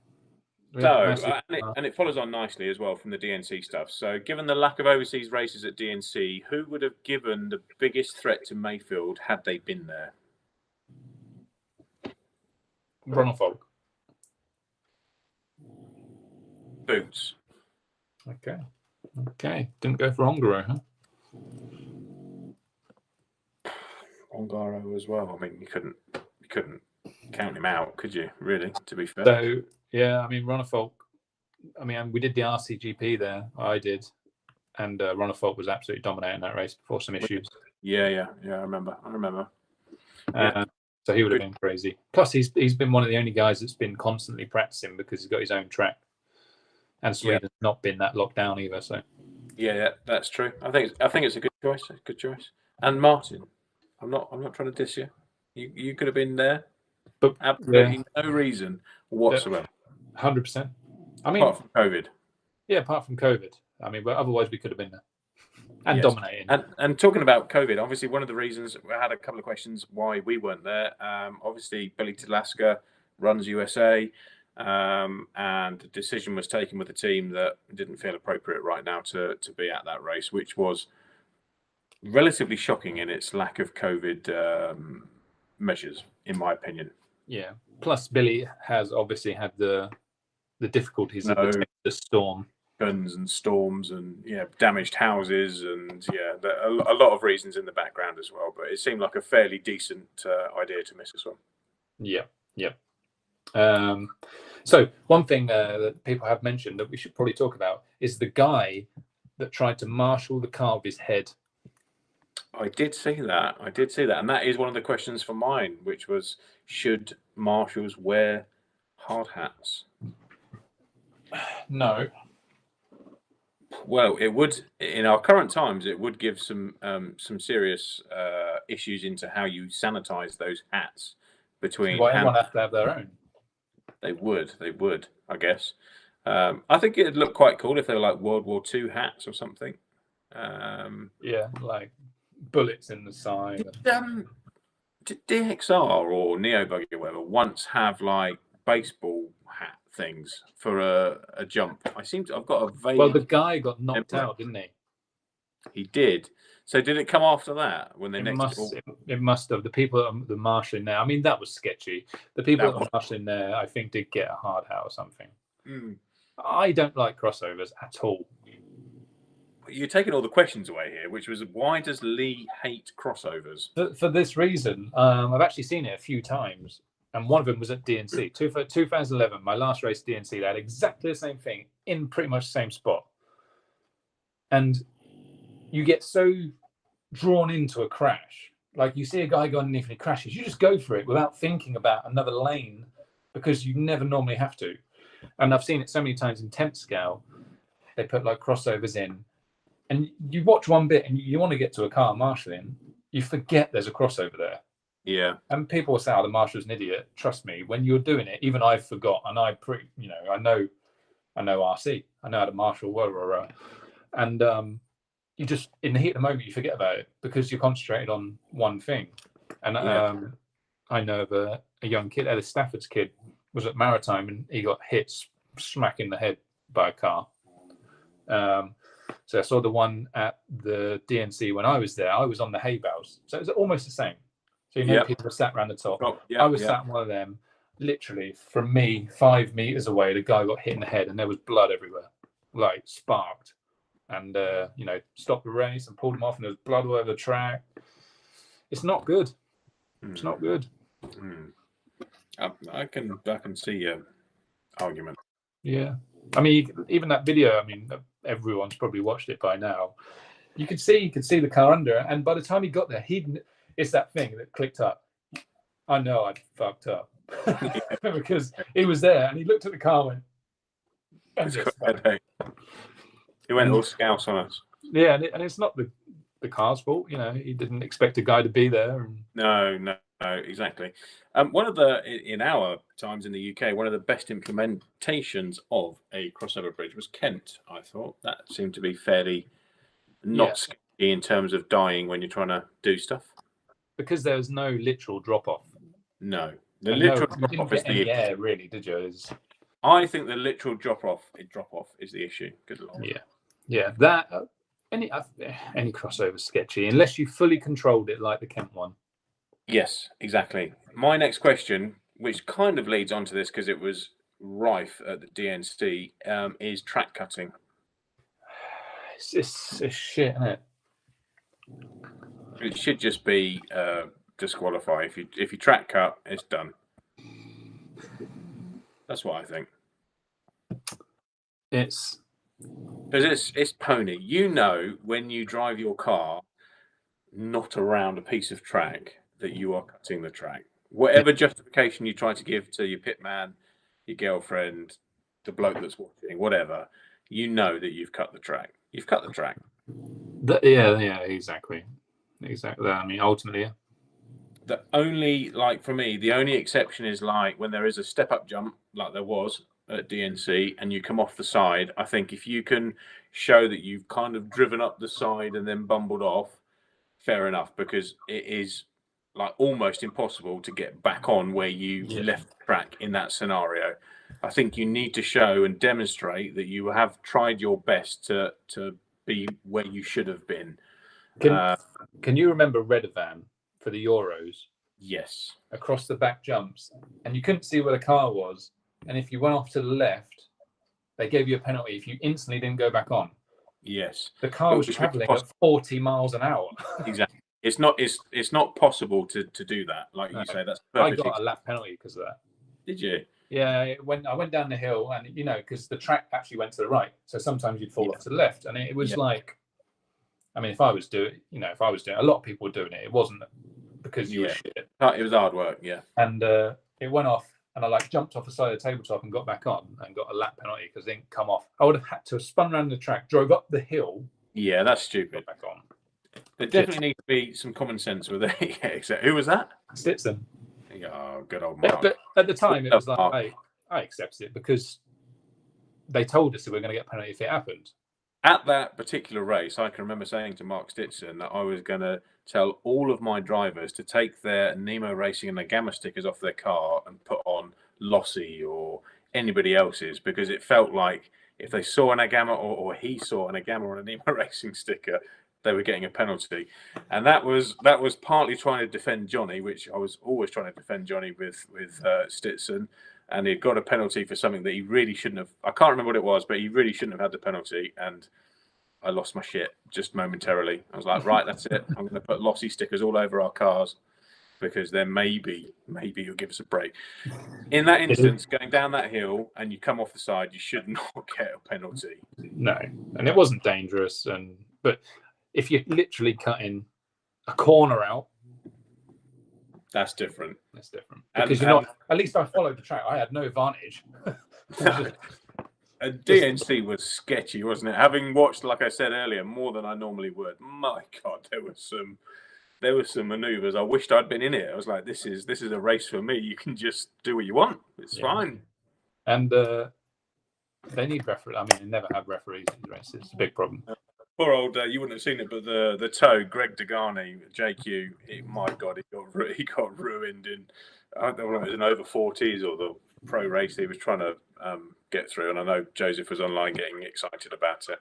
And it follows on nicely as well from the DNC stuff. So, given the lack of overseas races at DNC, who would have given the biggest threat to Mayfield had they been there? Ronald Boots. Okay. Didn't go for Ongaro, huh? Ongaro as well. I mean, you couldn't count him out, could you? Really, to be fair. So yeah, I mean, Ronald. I mean, we did the RCGP there. I did, and Ronald was absolutely dominating that race before some issues. Yeah. I remember. So he would have been crazy. Plus, he's been one of the only guys that's been constantly practicing because he's got his own track, and Sweden's not been that locked down either. So yeah, that's true. I think it's a good choice. And Martin, I'm not trying to diss you. You could have been there, but absolutely no reason whatsoever. 100%. I mean, apart from COVID. Yeah, apart from COVID. I mean, but otherwise we could have been there and dominating. And talking about COVID, obviously one of the reasons we had a couple of questions why we weren't there. Obviously Billy Talaska runs USA, and the decision was taken with the team that didn't feel appropriate right now to be at that race, which was relatively shocking in its lack of COVID measures, in my opinion. Yeah. Plus, Billy has obviously had the difficulties of the storm, guns and storms, and damaged houses, and a lot of reasons in the background as well. But it seemed like a fairly decent idea to miss this one. Yeah. So one thing that people have mentioned that we should probably talk about is the guy that tried to marshal the car with his head. I did see that, and that is one of the questions for mine, which was, should marshals wear hard hats? No. Well, it would, in our current times, it would give some serious issues into how you sanitize those hats between. Well, everyone has to have their own. They would, I guess. I think it'd look quite cool if they were like World War II hats or something. Like bullets in the side. Did DXR or Neo Buggy or whatever once have like baseball hat things for a jump? I've got a vague. Well, the guy got knocked out, didn't he? He did. So did it come after that when they It must have. The people, the marshalling there. I mean, that was sketchy. The people that were marshalling there, I think, did get a hard hat or something. I don't like crossovers at all. You're taking all the questions away here, which was, why does Lee hate crossovers? For this reason, I've actually seen it a few times, and one of them was at DNC. 2011, my last race DNC, they had exactly the same thing in pretty much the same spot. And you get so drawn into a crash. Like, you see a guy go underneath and he crashes, you just go for it without thinking about another lane, because you never normally have to. And I've seen it so many times in temp scale. They put like crossovers in, and you watch one bit and you want to get to a car marshalling, you forget there's a crossover there. Yeah. And people will say, "Oh, the marshal's an idiot." Trust me, when you're doing it, even I forgot, and I know RC, I know how to marshal, and you just, in the heat of the moment, you forget about it because you're concentrated on one thing. And I know of a young kid, Ellis Stafford's kid, was at Maritime and he got hit smack in the head by a car. So I saw the one at the DNC when I was there. I was on the hay bales, so it was almost the same. So people were sat around the top. I was sat in one of them. Literally from me, 5 meters away, the guy got hit in the head, and there was blood everywhere, like sparked. And stopped the race and pulled him off, and there was blood all over the track. It's not good. It's not good. I can see your argument. Yeah, I mean, even that video. I mean, everyone's probably watched it by now. You could see the car under, and by the time he got there, it's that thing that clicked up. I know I'd fucked up because he was there and he looked at the car and went, and just, he went all scouse on us. yeah, and it's not the car's fault. You know, he didn't expect a guy to be there. And... No, exactly. One of the, in our times in the UK, one of the best implementations of a crossover bridge was Kent. I thought that seemed to be fairly not sketchy in terms of dying when you're trying to do stuff. Because there was no literal drop off. No, the literal drop off is the issue. Yeah, really, did you? I think the literal drop off is the issue. Good lord. Yeah. That any crossover sketchy unless you fully controlled it like the Kent one. Yes, exactly. My next question, which kind of leads on to this because it was rife at the DNC, is track cutting. It's shit, isn't it? It should just be disqualify. If you track cut, it's done. That's what I think. It's because it's pony. You know, when you drive your car not around a piece of track, that you are cutting the track. Whatever justification you try to give to your pit man, your girlfriend, the bloke that's watching, whatever, you know that you've cut the track. You've cut the track. Yeah, exactly. I mean, ultimately, yeah. The only, like for me, the only exception is like when there is a step-up jump, like there was at DNC, and you come off the side. I think if you can show that you've kind of driven up the side and then bumbled off, fair enough, because it is like almost impossible to get back on where you left the track in that scenario. I think you need to show and demonstrate that you have tried your best to be where you should have been. Can you remember Redovan for the Euros? Yes. Across the back jumps, and you couldn't see where the car was, and if you went off to the left, they gave you a penalty if you instantly didn't go back on. Yes. The car was traveling at 40 miles an hour. Exactly. It's not possible to do that. Like you say, that's perfect. I got a lap penalty because of that. Did you? Yeah, when I went down the hill, and you know, because the track actually went to the right, so sometimes you'd fall off to the left, and it was like, I mean, if I was doing, a lot of people were doing it. It wasn't because you were shit. It was hard work, And it went off, and I like jumped off the side of the tabletop and got back on, and got a lap penalty because it didn't come off. I would have had to have spun around the track, drove up the hill. Yeah, that's stupid. Got back on. There definitely needs to be some common sense with it. Who was that? Stitson. Oh, good old Mark. But at the time, it was like, I accepted it because they told us that we were going to get a penalty if it happened. At that particular race, I can remember saying to Mark Stitson that I was going to tell all of my drivers to take their NemoRacing and their Gamma stickers off their car and put on Lossy or anybody else's, because it felt like if they saw an Agama or he saw an Agama or a NemoRacing sticker, they were getting a penalty. And that was partly trying to defend Johnny, which I was always trying to defend Johnny with Stitson. And he'd got a penalty for something that he really shouldn't have. I can't remember what it was, but he really shouldn't have had the penalty. And I lost my shit just momentarily. I was like, right, that's it. I'm going to put Lossy stickers all over our cars because then maybe you'll give us a break. In that instance, going down that hill and you come off the side, you should not get a penalty. No, and it wasn't dangerous. But if you're literally cutting a corner out, that's different. That's different. Because you're not. At least I followed the track. I had no advantage. DNC was sketchy, wasn't it? Having watched, like I said earlier, more than I normally would. My God, there were some manoeuvres. I wished I'd been in it. I was like, this is a race for me. You can just do what you want. It's fine. And they need referees. I mean, they never have referees in these races. It's a big problem. Poor old, you wouldn't have seen it, but the toe, Greg Degani, JQ, my God, he got ruined in, I don't know if it was an over 40s or the pro race he was trying to get through. And I know Joseph was online getting excited about it.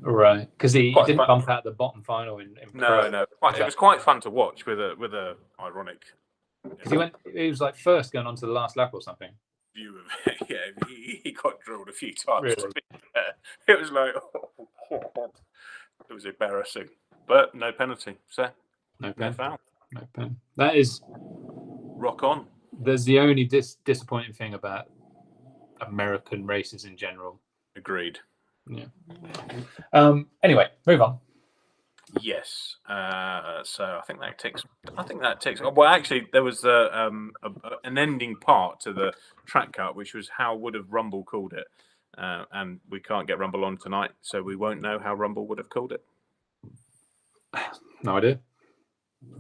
Right, because he didn't bump out the bottom final in pro. No. It was quite fun to watch with a ironic. Because he was like first going on to the last lap or something. View of it, yeah. He got drilled a few times. Really? It was like, it was embarrassing, but no penalty. So no pen. Foul. No pen. That is rock on. There's the only disappointing thing about American races in general. Agreed. Yeah. Anyway, move on. Yes. So I think that ticks. Well, actually, there was an ending part to the track cut, which was how would have Rumble called it, and we can't get Rumble on tonight, so we won't know how Rumble would have called it. No idea.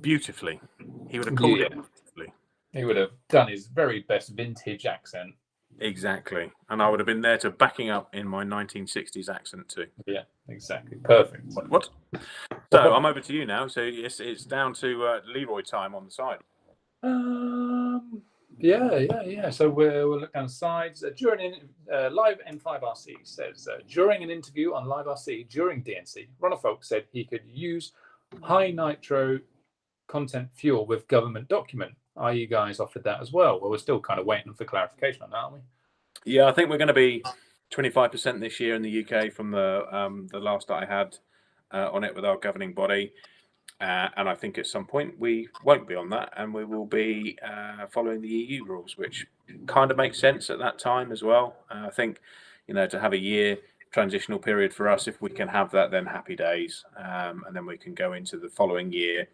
Beautifully, he would have called it beautifully. He would have done his very best vintage accent. Exactly, and I would have been there to backing up in my 1960s accent too. Yeah, exactly. Perfect. What? So I'm over to you now. So it's down to Leroy time on the side. Yeah. So we'll look down the sides. During live N5RC says during an interview on Live RC during DNC, Ronald Folk said he could use high nitro content fuel with government document. Are you guys offered that as well? Well, we're still kind of waiting for clarification on that, aren't we? Yeah, I think we're going to be 25% this year in the UK from the last that I had on it with our governing body. And I think at some point we won't be on that, and we will be following the EU rules, which kind of makes sense at that time as well. I think, to have a year transitional period for us, if we can have that, then happy days, and then we can go into the following year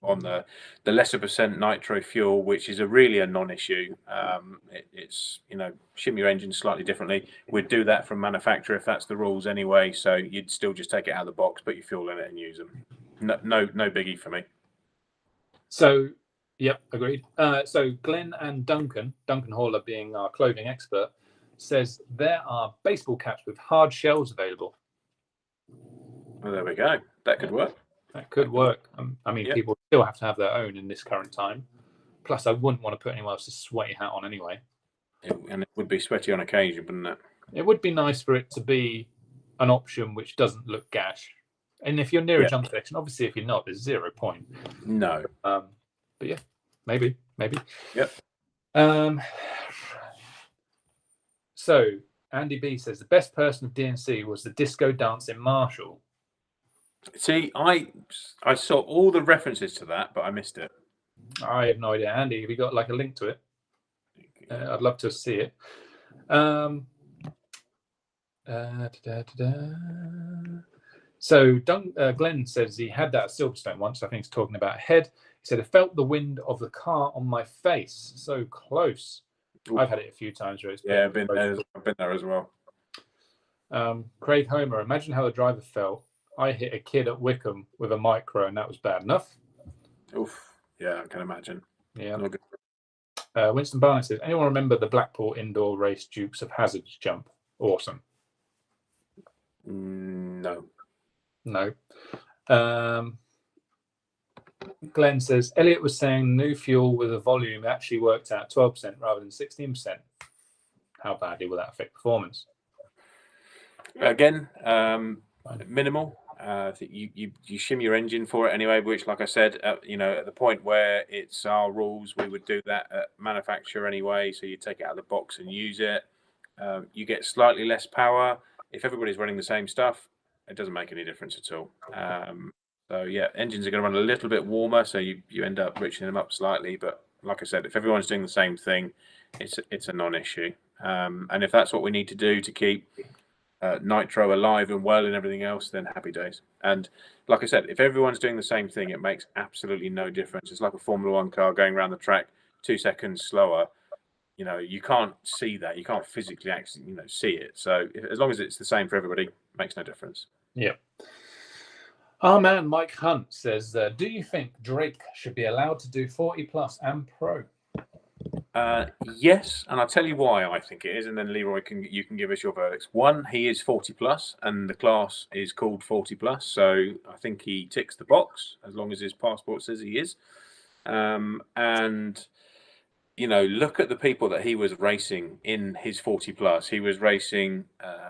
on the lesser percent nitro fuel, which is really a non-issue. It's shim your engine slightly differently. We'd do that from manufacturer if that's the rules anyway. So you'd still just take it out of the box, put your fuel in it, and use them. No biggie for me. So, yep, agreed. So Glenn and Duncan Haller being our clothing expert, says there are baseball caps with hard shells available. Well, there we go. That could work. That could work. I mean, people still have to have their own in this current time. Plus, I wouldn't want to put anyone else's sweaty hat on anyway. And it would be sweaty on occasion, wouldn't it? It would be nice for it to be an option which doesn't look gash. And if you're near a jump section, obviously, if you're not, there's 0 point. No. But yeah, maybe. Yep. So Andy B says the best person of DNC was the disco dancing Marshall. See, I saw all the references to that, but I missed it. I have no idea. Andy, have you got like a link to it? I'd love to see it. So Glenn says he had that at Silverstone once. I think he's talking about head. He said, I felt the wind of the car on my face. So close. Ooh. I've had it a few times. Where it's I've been there as well. Craig Homer, imagine how the driver felt. I hit a kid at Wickham with a micro, and that was bad enough. Oof. Yeah, I can imagine. Yeah. Winston Barnes says, anyone remember the Blackpool indoor race Dukes of Hazzard jump? Awesome. No. Glenn says, Elliot was saying new fuel with a volume actually worked out 12% rather than 16%. How badly will that affect performance? Again, minimal. You shim your engine for it anyway, which, like I said, at the point where it's our rules, we would do that at manufacturer anyway. So you take it out of the box and use it. You get slightly less power. If everybody's running the same stuff, it doesn't make any difference at all. So yeah, engines are going to run a little bit warmer, so you end up riching them up slightly. But like I said, if everyone's doing the same thing, it's a non-issue. And if that's what we need to do to keep nitro alive and well and everything else, then happy days. And like I said, if everyone's doing the same thing, it makes absolutely no difference. It's like a Formula One car going around the track 2 seconds slower. You can't see that. You can't physically actually, see it. So as long as it's the same for everybody, it makes no difference. Yeah. Our man Mike Hunt says, do you think Drake should be allowed to do 40 plus and pro? Yes, and I'll tell you why I think it is, and then Leroy you can give us your verdicts. One, he is 40 plus, and the class is called 40 plus, so I think he ticks the box as long as his passport says he is. And look at the people that he was racing in his 40 plus. He was racing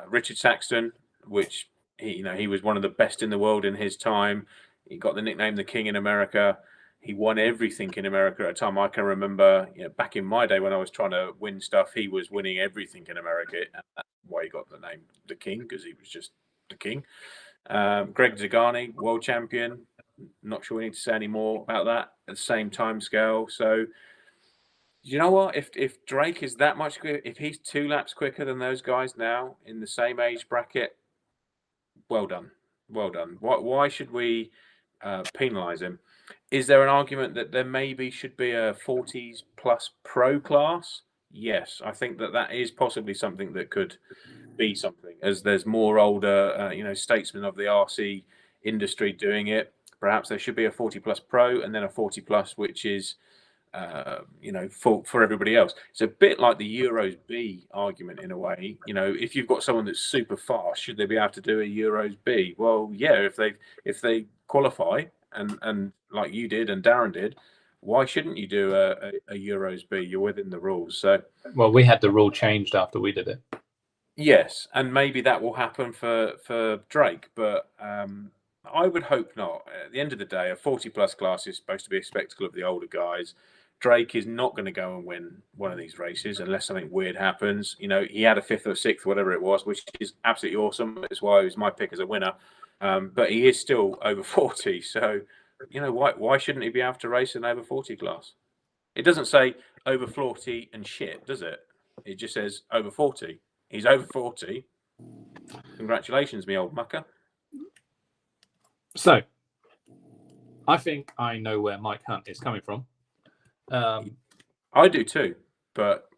Richard Saxton, which he was one of the best in the world in his time. He got the nickname the King in America. He won everything in America at a time I can remember. Back in my day when I was trying to win stuff, he was winning everything in America. And that's why he got the name the King, because he was just the King. Greg Zagani, world champion. Not sure we need to say any more about that. At the same time scale. So, you know what? If Drake is that much quicker, if he's 2 laps quicker than those guys now in the same age bracket, well done. Well done. Why should we penalise him? Is there an argument that there maybe should be a 40s plus pro class? Yes, I think that is possibly something that could be something, as there's more older, statesmen of the RC industry doing it. Perhaps there should be a 40 plus pro and then a 40 plus, which is for everybody else. It's a bit like the Euros B argument in a way. If you've got someone that's super fast, should they be able to do a Euros B? Well, yeah, if they qualify and like you did and Darren did, why shouldn't you do a Euros B? You're within the rules. So, well, we had the rule changed after we did it. Yes, and maybe that will happen for Drake, but I would hope not. At the end of the day, a 40 plus class is supposed to be a spectacle of the older guys. Drake is not going to go and win one of these races unless something weird happens. He had a 5th or 6th, whatever it was, which is absolutely awesome. That's why he was my pick as a winner. But he is still over 40, so why shouldn't he be able to race an over 40 class? It doesn't say over 40 and shit, does it? It just says over 40. He's over 40. Congratulations, me old mucker. So, I think I know where Mike Hunt is coming from. I do too, but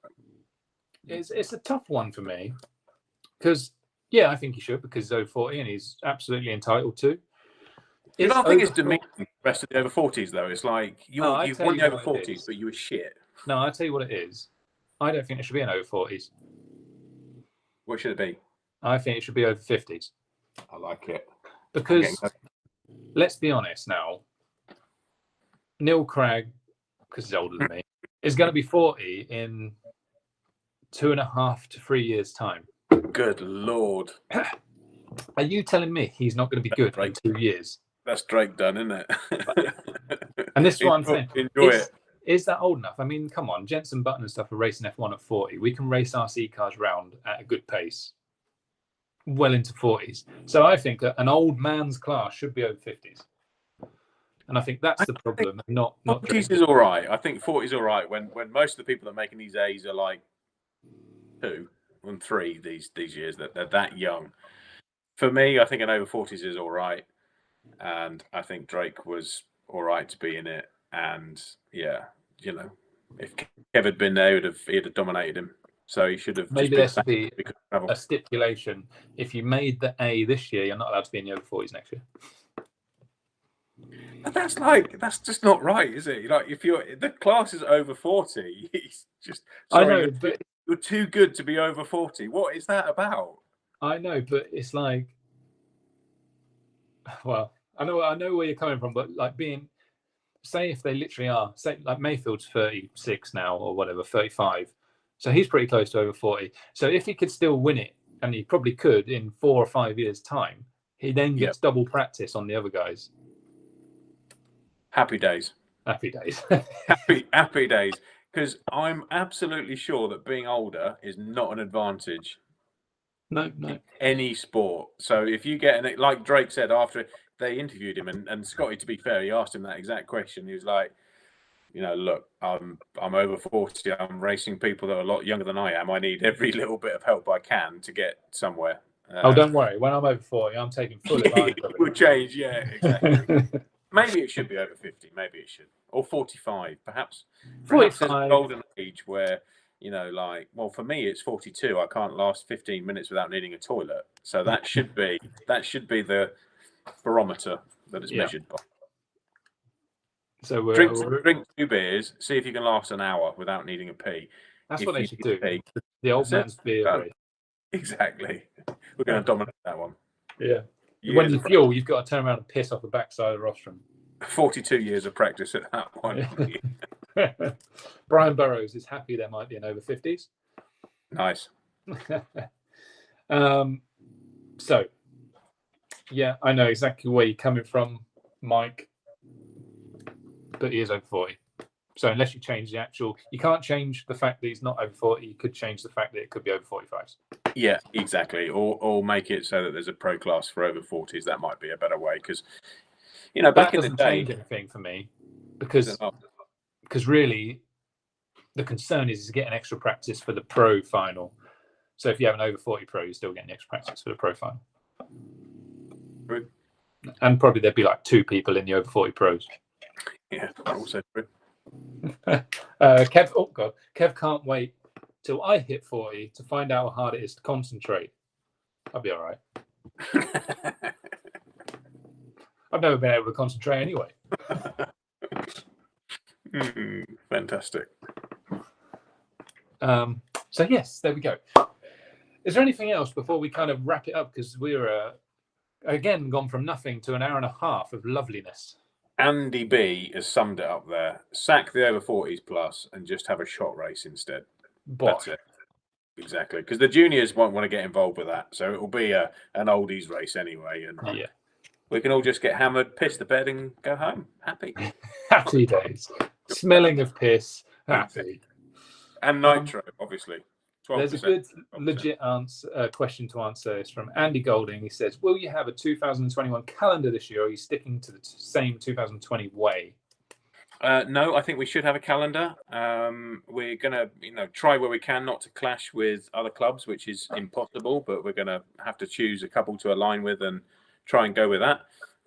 it's a tough one for me because, yeah, I think he should because he's over 40 and he's absolutely entitled to. I don't think it's demeaning the rest of the over 40s, though. It's like you've won the over 40s, but you were shit. No, I'll tell you what it is. I don't think it should be an over 40s. What should it be? I think it should be over 50s. I like it. Because, let's be honest now, Neil Cragg, because he's older than me, is going to be 40 in 2.5 to 3 years' time. Good Lord. Are you telling me he's not going to be good in 2 years? That's Drake done, isn't it? And this is what I'm saying. Enjoy it. Is that old enough? I mean, come on. Jensen Button and stuff are racing F1 at 40. We can race RC cars round at a good pace, well into 40s. So I think an old man's class should be over 50s. And I think that's the problem. Not 40s is all right. I think 40s is all right when most of the people that are making these A's are like 2 and 3 these years, that they're that young. For me, I think an over 40s is all right. And I think Drake was all right to be in it. And yeah, if Kev had been there, he'd have dominated him. So he should have. Maybe there should be a stipulation. If you made the A this year, you're not allowed to be in the over 40s next year. That's just not right, is it? Like, if the class is over 40, it's just. Sorry, I know, but you're too good to be over 40. What is that about? I know, but it's like, well, I know where you're coming from, but like say if they literally are, say like Mayfield's 36 now or whatever, 35. So he's pretty close to over 40. So if he could still win it, and he probably could in 4 or 5 years' time, he then gets double practice on the other guys. Happy days. Happy days. happy days. Because I'm absolutely sure that being older is not an advantage. No. Any sport. So if you get like Drake said after they interviewed him, and Scotty, to be fair, he asked him that exact question. He was like, look, I'm over 40. I'm racing people that are a lot younger than I am. I need every little bit of help I can to get somewhere. Don't worry. When I'm over 40, I'm taking full advantage of it. It will change, yeah, exactly. Maybe it should be over 50. Maybe it should. Or 45, perhaps. 45. There's a golden age where, for me, it's 42. I can't last 15 minutes without needing a toilet. So that should be the barometer that is measured by. So drink 2 beers, see if you can last an hour without needing a pee. That's what they should do. The old man's beer race. Exactly. We're going to dominate that one. Yeah. When you fuel, you've got to turn around and piss off the backside of the rostrum. 42 years of practice at that one. Brian Burrows is happy there might be an over 50s. Nice. So, yeah, I know exactly where you're coming from, Mike, but he is over 40. So unless you change you can't change the fact that he's not over 40. You could change the fact that it could be over 45s. Yeah, exactly. Or make it so that there's a pro class for over 40s. That might be a better way because, back in the day, change anything for me because really the concern is getting extra practice for the pro final. So if you have an over 40 pro, you're still getting extra practice for the pro final. And probably there'd be like 2 people in the over 40 pros. Yeah, also true. Kev can't wait till I hit 40 to find out how hard it is to concentrate. I'll be all right. I've never been able to concentrate anyway. Fantastic. So yes, there we go. Is there anything else before we kind of wrap it up? Because we're again gone from nothing to an hour and a half of loveliness. Andy B has summed it up there. Sack the over 40s plus and just have a shot race instead. That's it. Exactly. Because the juniors won't want to get involved with that. So it will be an oldies race anyway. And yeah, we can all just get hammered, piss the bed and go home. Happy. Happy days. Smelling of piss. Happy. And nitro, obviously. There's a good legit question to answer. It's from Andy Golding. He says, will you have a 2021 calendar this year, or are you sticking to the same 2020 way? No, I think we should have a calendar. We're going to try where we can not to clash with other clubs, which is impossible, but we're going to have to choose a couple to align with and try and go with that.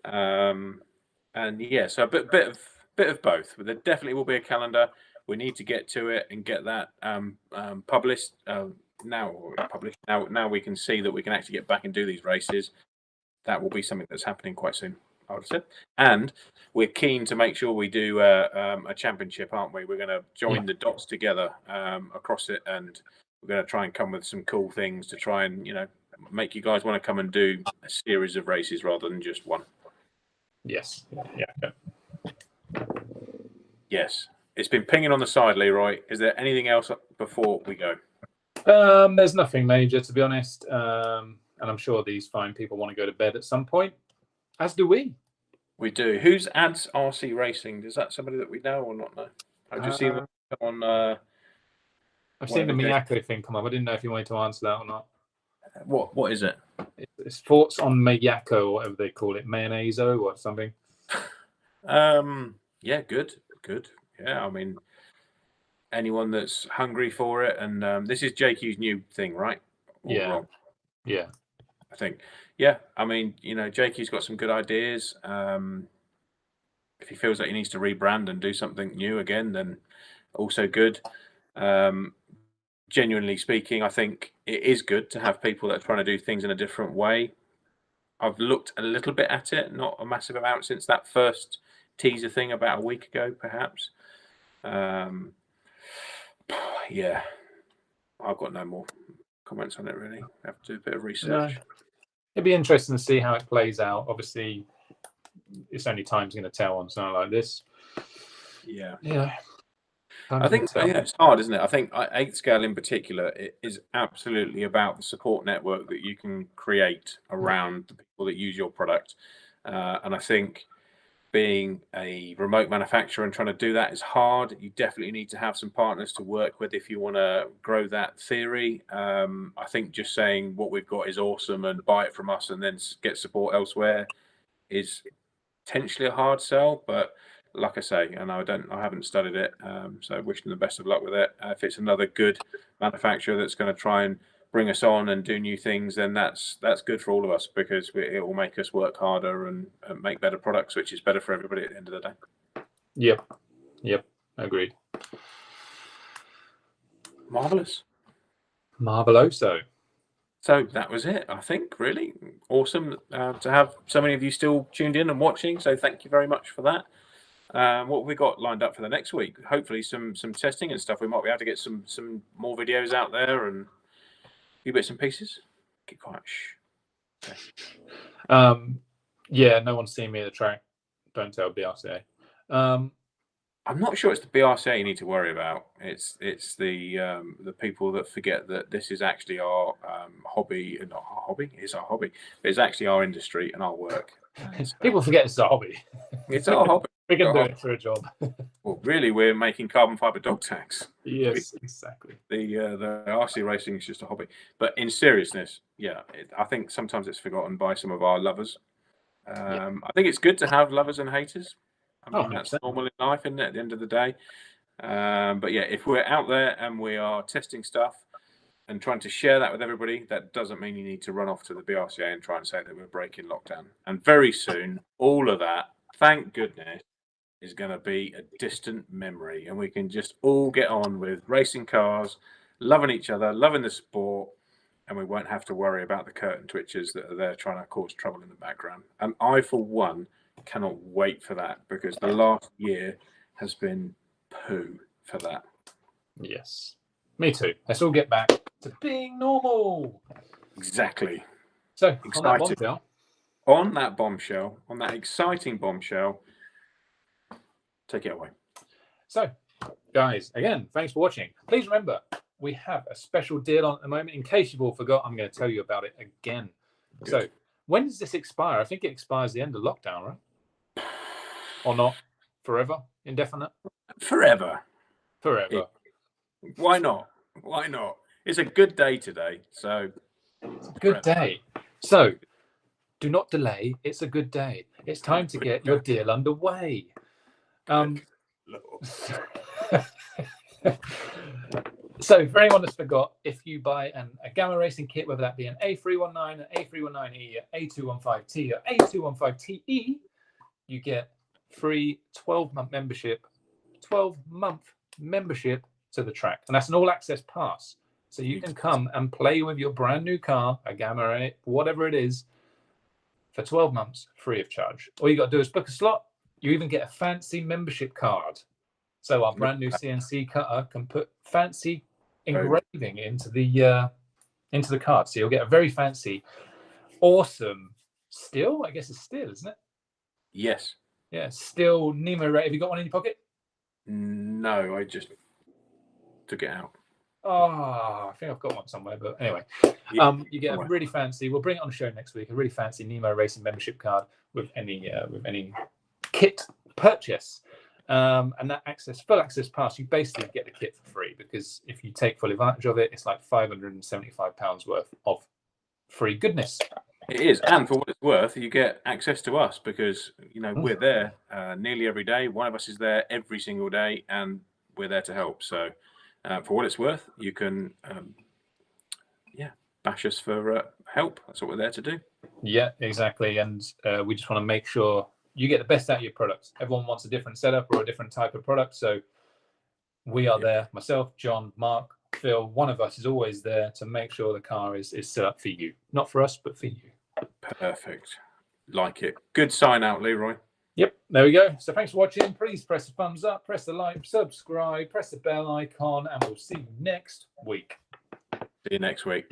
And yeah, so a bit of both. But there definitely will be a calendar. We need to get to it and get that published now. Now we can see that we can actually get back and do these races. That will be something that's happening quite soon, I would say. And we're keen to make sure we do a championship, aren't we? We're going to join the dots together across it, and we're going to try and come with some cool things to try and make you guys want to come and do a series of races rather than just one. Yes. Yeah. Yes. It's been pinging on the side, Leroy. Is there anything else before we go? There's nothing major, to be honest. And I'm sure these fine people want to go to bed at some point, as do we. We do. Who's Ads RC Racing? Is that somebody that we know or not know? I've just seen on. I've seen the Miyako thing come up. I didn't know if you wanted to answer that or not. What is it? It's thoughts on Miyako, or whatever they call it, Mayonnaise-o or something. Yeah, good. Yeah, I mean, anyone that's hungry for it, and this is JQ's new thing, right? Yeah. I think. Yeah, I mean, JQ's got some good ideas. If he feels like he needs to rebrand and do something new again, then also good. Genuinely speaking, I think it is good to have people that are trying to do things in a different way. I've looked a little bit at it, not a massive amount since that first teaser thing about a week ago, perhaps. Yeah, I've got no more comments on it, really. I have to do a bit of research. No. It'd be interesting to see how it plays out. Obviously, it's only time's going to tell on something like this. Yeah. I think it's hard, isn't it? I think 8th Scale in particular, it is absolutely about the support network that you can create around the people that use your product. And I think being a remote manufacturer and trying to do that is hard. You definitely need to have some partners to work with if you want to grow that theory. I think just saying what we've got is awesome and buy it from us and then get support elsewhere is potentially a hard sell, but like I say, and I haven't studied it, so I wish them the best of luck with it. If it's another good manufacturer that's going to try and bring us on and do new things, then that's good for all of us, because it will make us work harder and make better products, which is better for everybody at the end of the day. Yep, agreed. Marveloso. So that was it, I think. Really awesome to have so many of you still tuned in and watching, so thank you very much for that. What have we got lined up for the next week? Hopefully some testing and stuff. We might be able to get some more videos out there and a few bits and pieces. Get quiet. Shh. Okay. Yeah, no one's seen me at the track. Don't tell BRCA. I'm not sure it's the BRCA you need to worry about. It's the people that forget that this is actually our hobby. Not our hobby. It's our hobby. But it's actually our industry and our work. People forget it's our hobby. It's our hobby. We can do it for a job. Well, really, we're making carbon fiber dog tags. Yes, exactly. The RC racing is just a hobby. But in seriousness, yeah, I think sometimes it's forgotten by some of our lovers. I think it's good to have lovers and haters. I mean, that's normal in life, isn't it, at the end of the day? But yeah, if we're out there and we are testing stuff and trying to share that with everybody, that doesn't mean you need to run off to the BRCA and try and say that we're breaking lockdown. And very soon, all of that, thank goodness, is going to be a distant memory, and we can just all get on with racing cars, loving each other, loving the sport, and we won't have to worry about the curtain twitchers that are there trying to cause trouble in the background. And I, for one, cannot wait for that, because the last year has been poo for that. Yes, me too. Let's all get back to being normal. Exactly. So, Excited. On that bombshell, on that exciting bombshell, take it away. So, guys, again, thanks for watching. Please remember, we have a special deal on at the moment. In case you've all forgot, I'm going to tell you about it again. Good. So, when does this expire? I think it expires the end of lockdown, right? Or not? Forever? Indefinite? Forever. Forever. Why not? Why not? It's a good day today, so it's a good day. So, do not delay. It's a good day. It's time to get your deal underway. So, for anyone that's forgot, if you buy a Gamma Racing kit, whether that be an A319, an A319E, an A215T, or A215TE, you get free 12-month membership. 12-month membership to the track, and that's an all-access pass. So you can come and play with your brand new car, a Gamma 8, whatever it is, for 12 months free of charge. All you got to do is book a slot. You even get a fancy membership card. So our brand new CNC cutter can put fancy engraving into the card. So you'll get a very fancy, awesome steel. I guess it's steel, isn't it? Yes. Yeah, steel NemoRacing. Have you got one in your pocket? No, I just took it out. Oh, I think I've got one somewhere, but anyway, you get a really fancy. We'll bring it on the show next week. A really fancy NemoRacing membership card with any kit purchase, and that full access pass. You basically get the kit for free, because if you take full advantage of it, it's like £575 worth of free goodness. It is, and for what it's worth, you get access to us, because we're there nearly every day. One of us is there every single day, and we're there to help. So. For what it's worth, you can, bash us for help. That's what we're there to do. Yeah, exactly. And we just want to make sure you get the best out of your products. Everyone wants a different setup or a different type of product. So we are there. Myself, John, Mark, Phil, one of us is always there to make sure the car is set up for you. Not for us, but for you. Perfect. Like it. Good sign out, Leroy. Yep, there we go. So thanks for watching. Please press the thumbs up, press the like, subscribe, press the bell icon, and we'll see you next week. See you next week.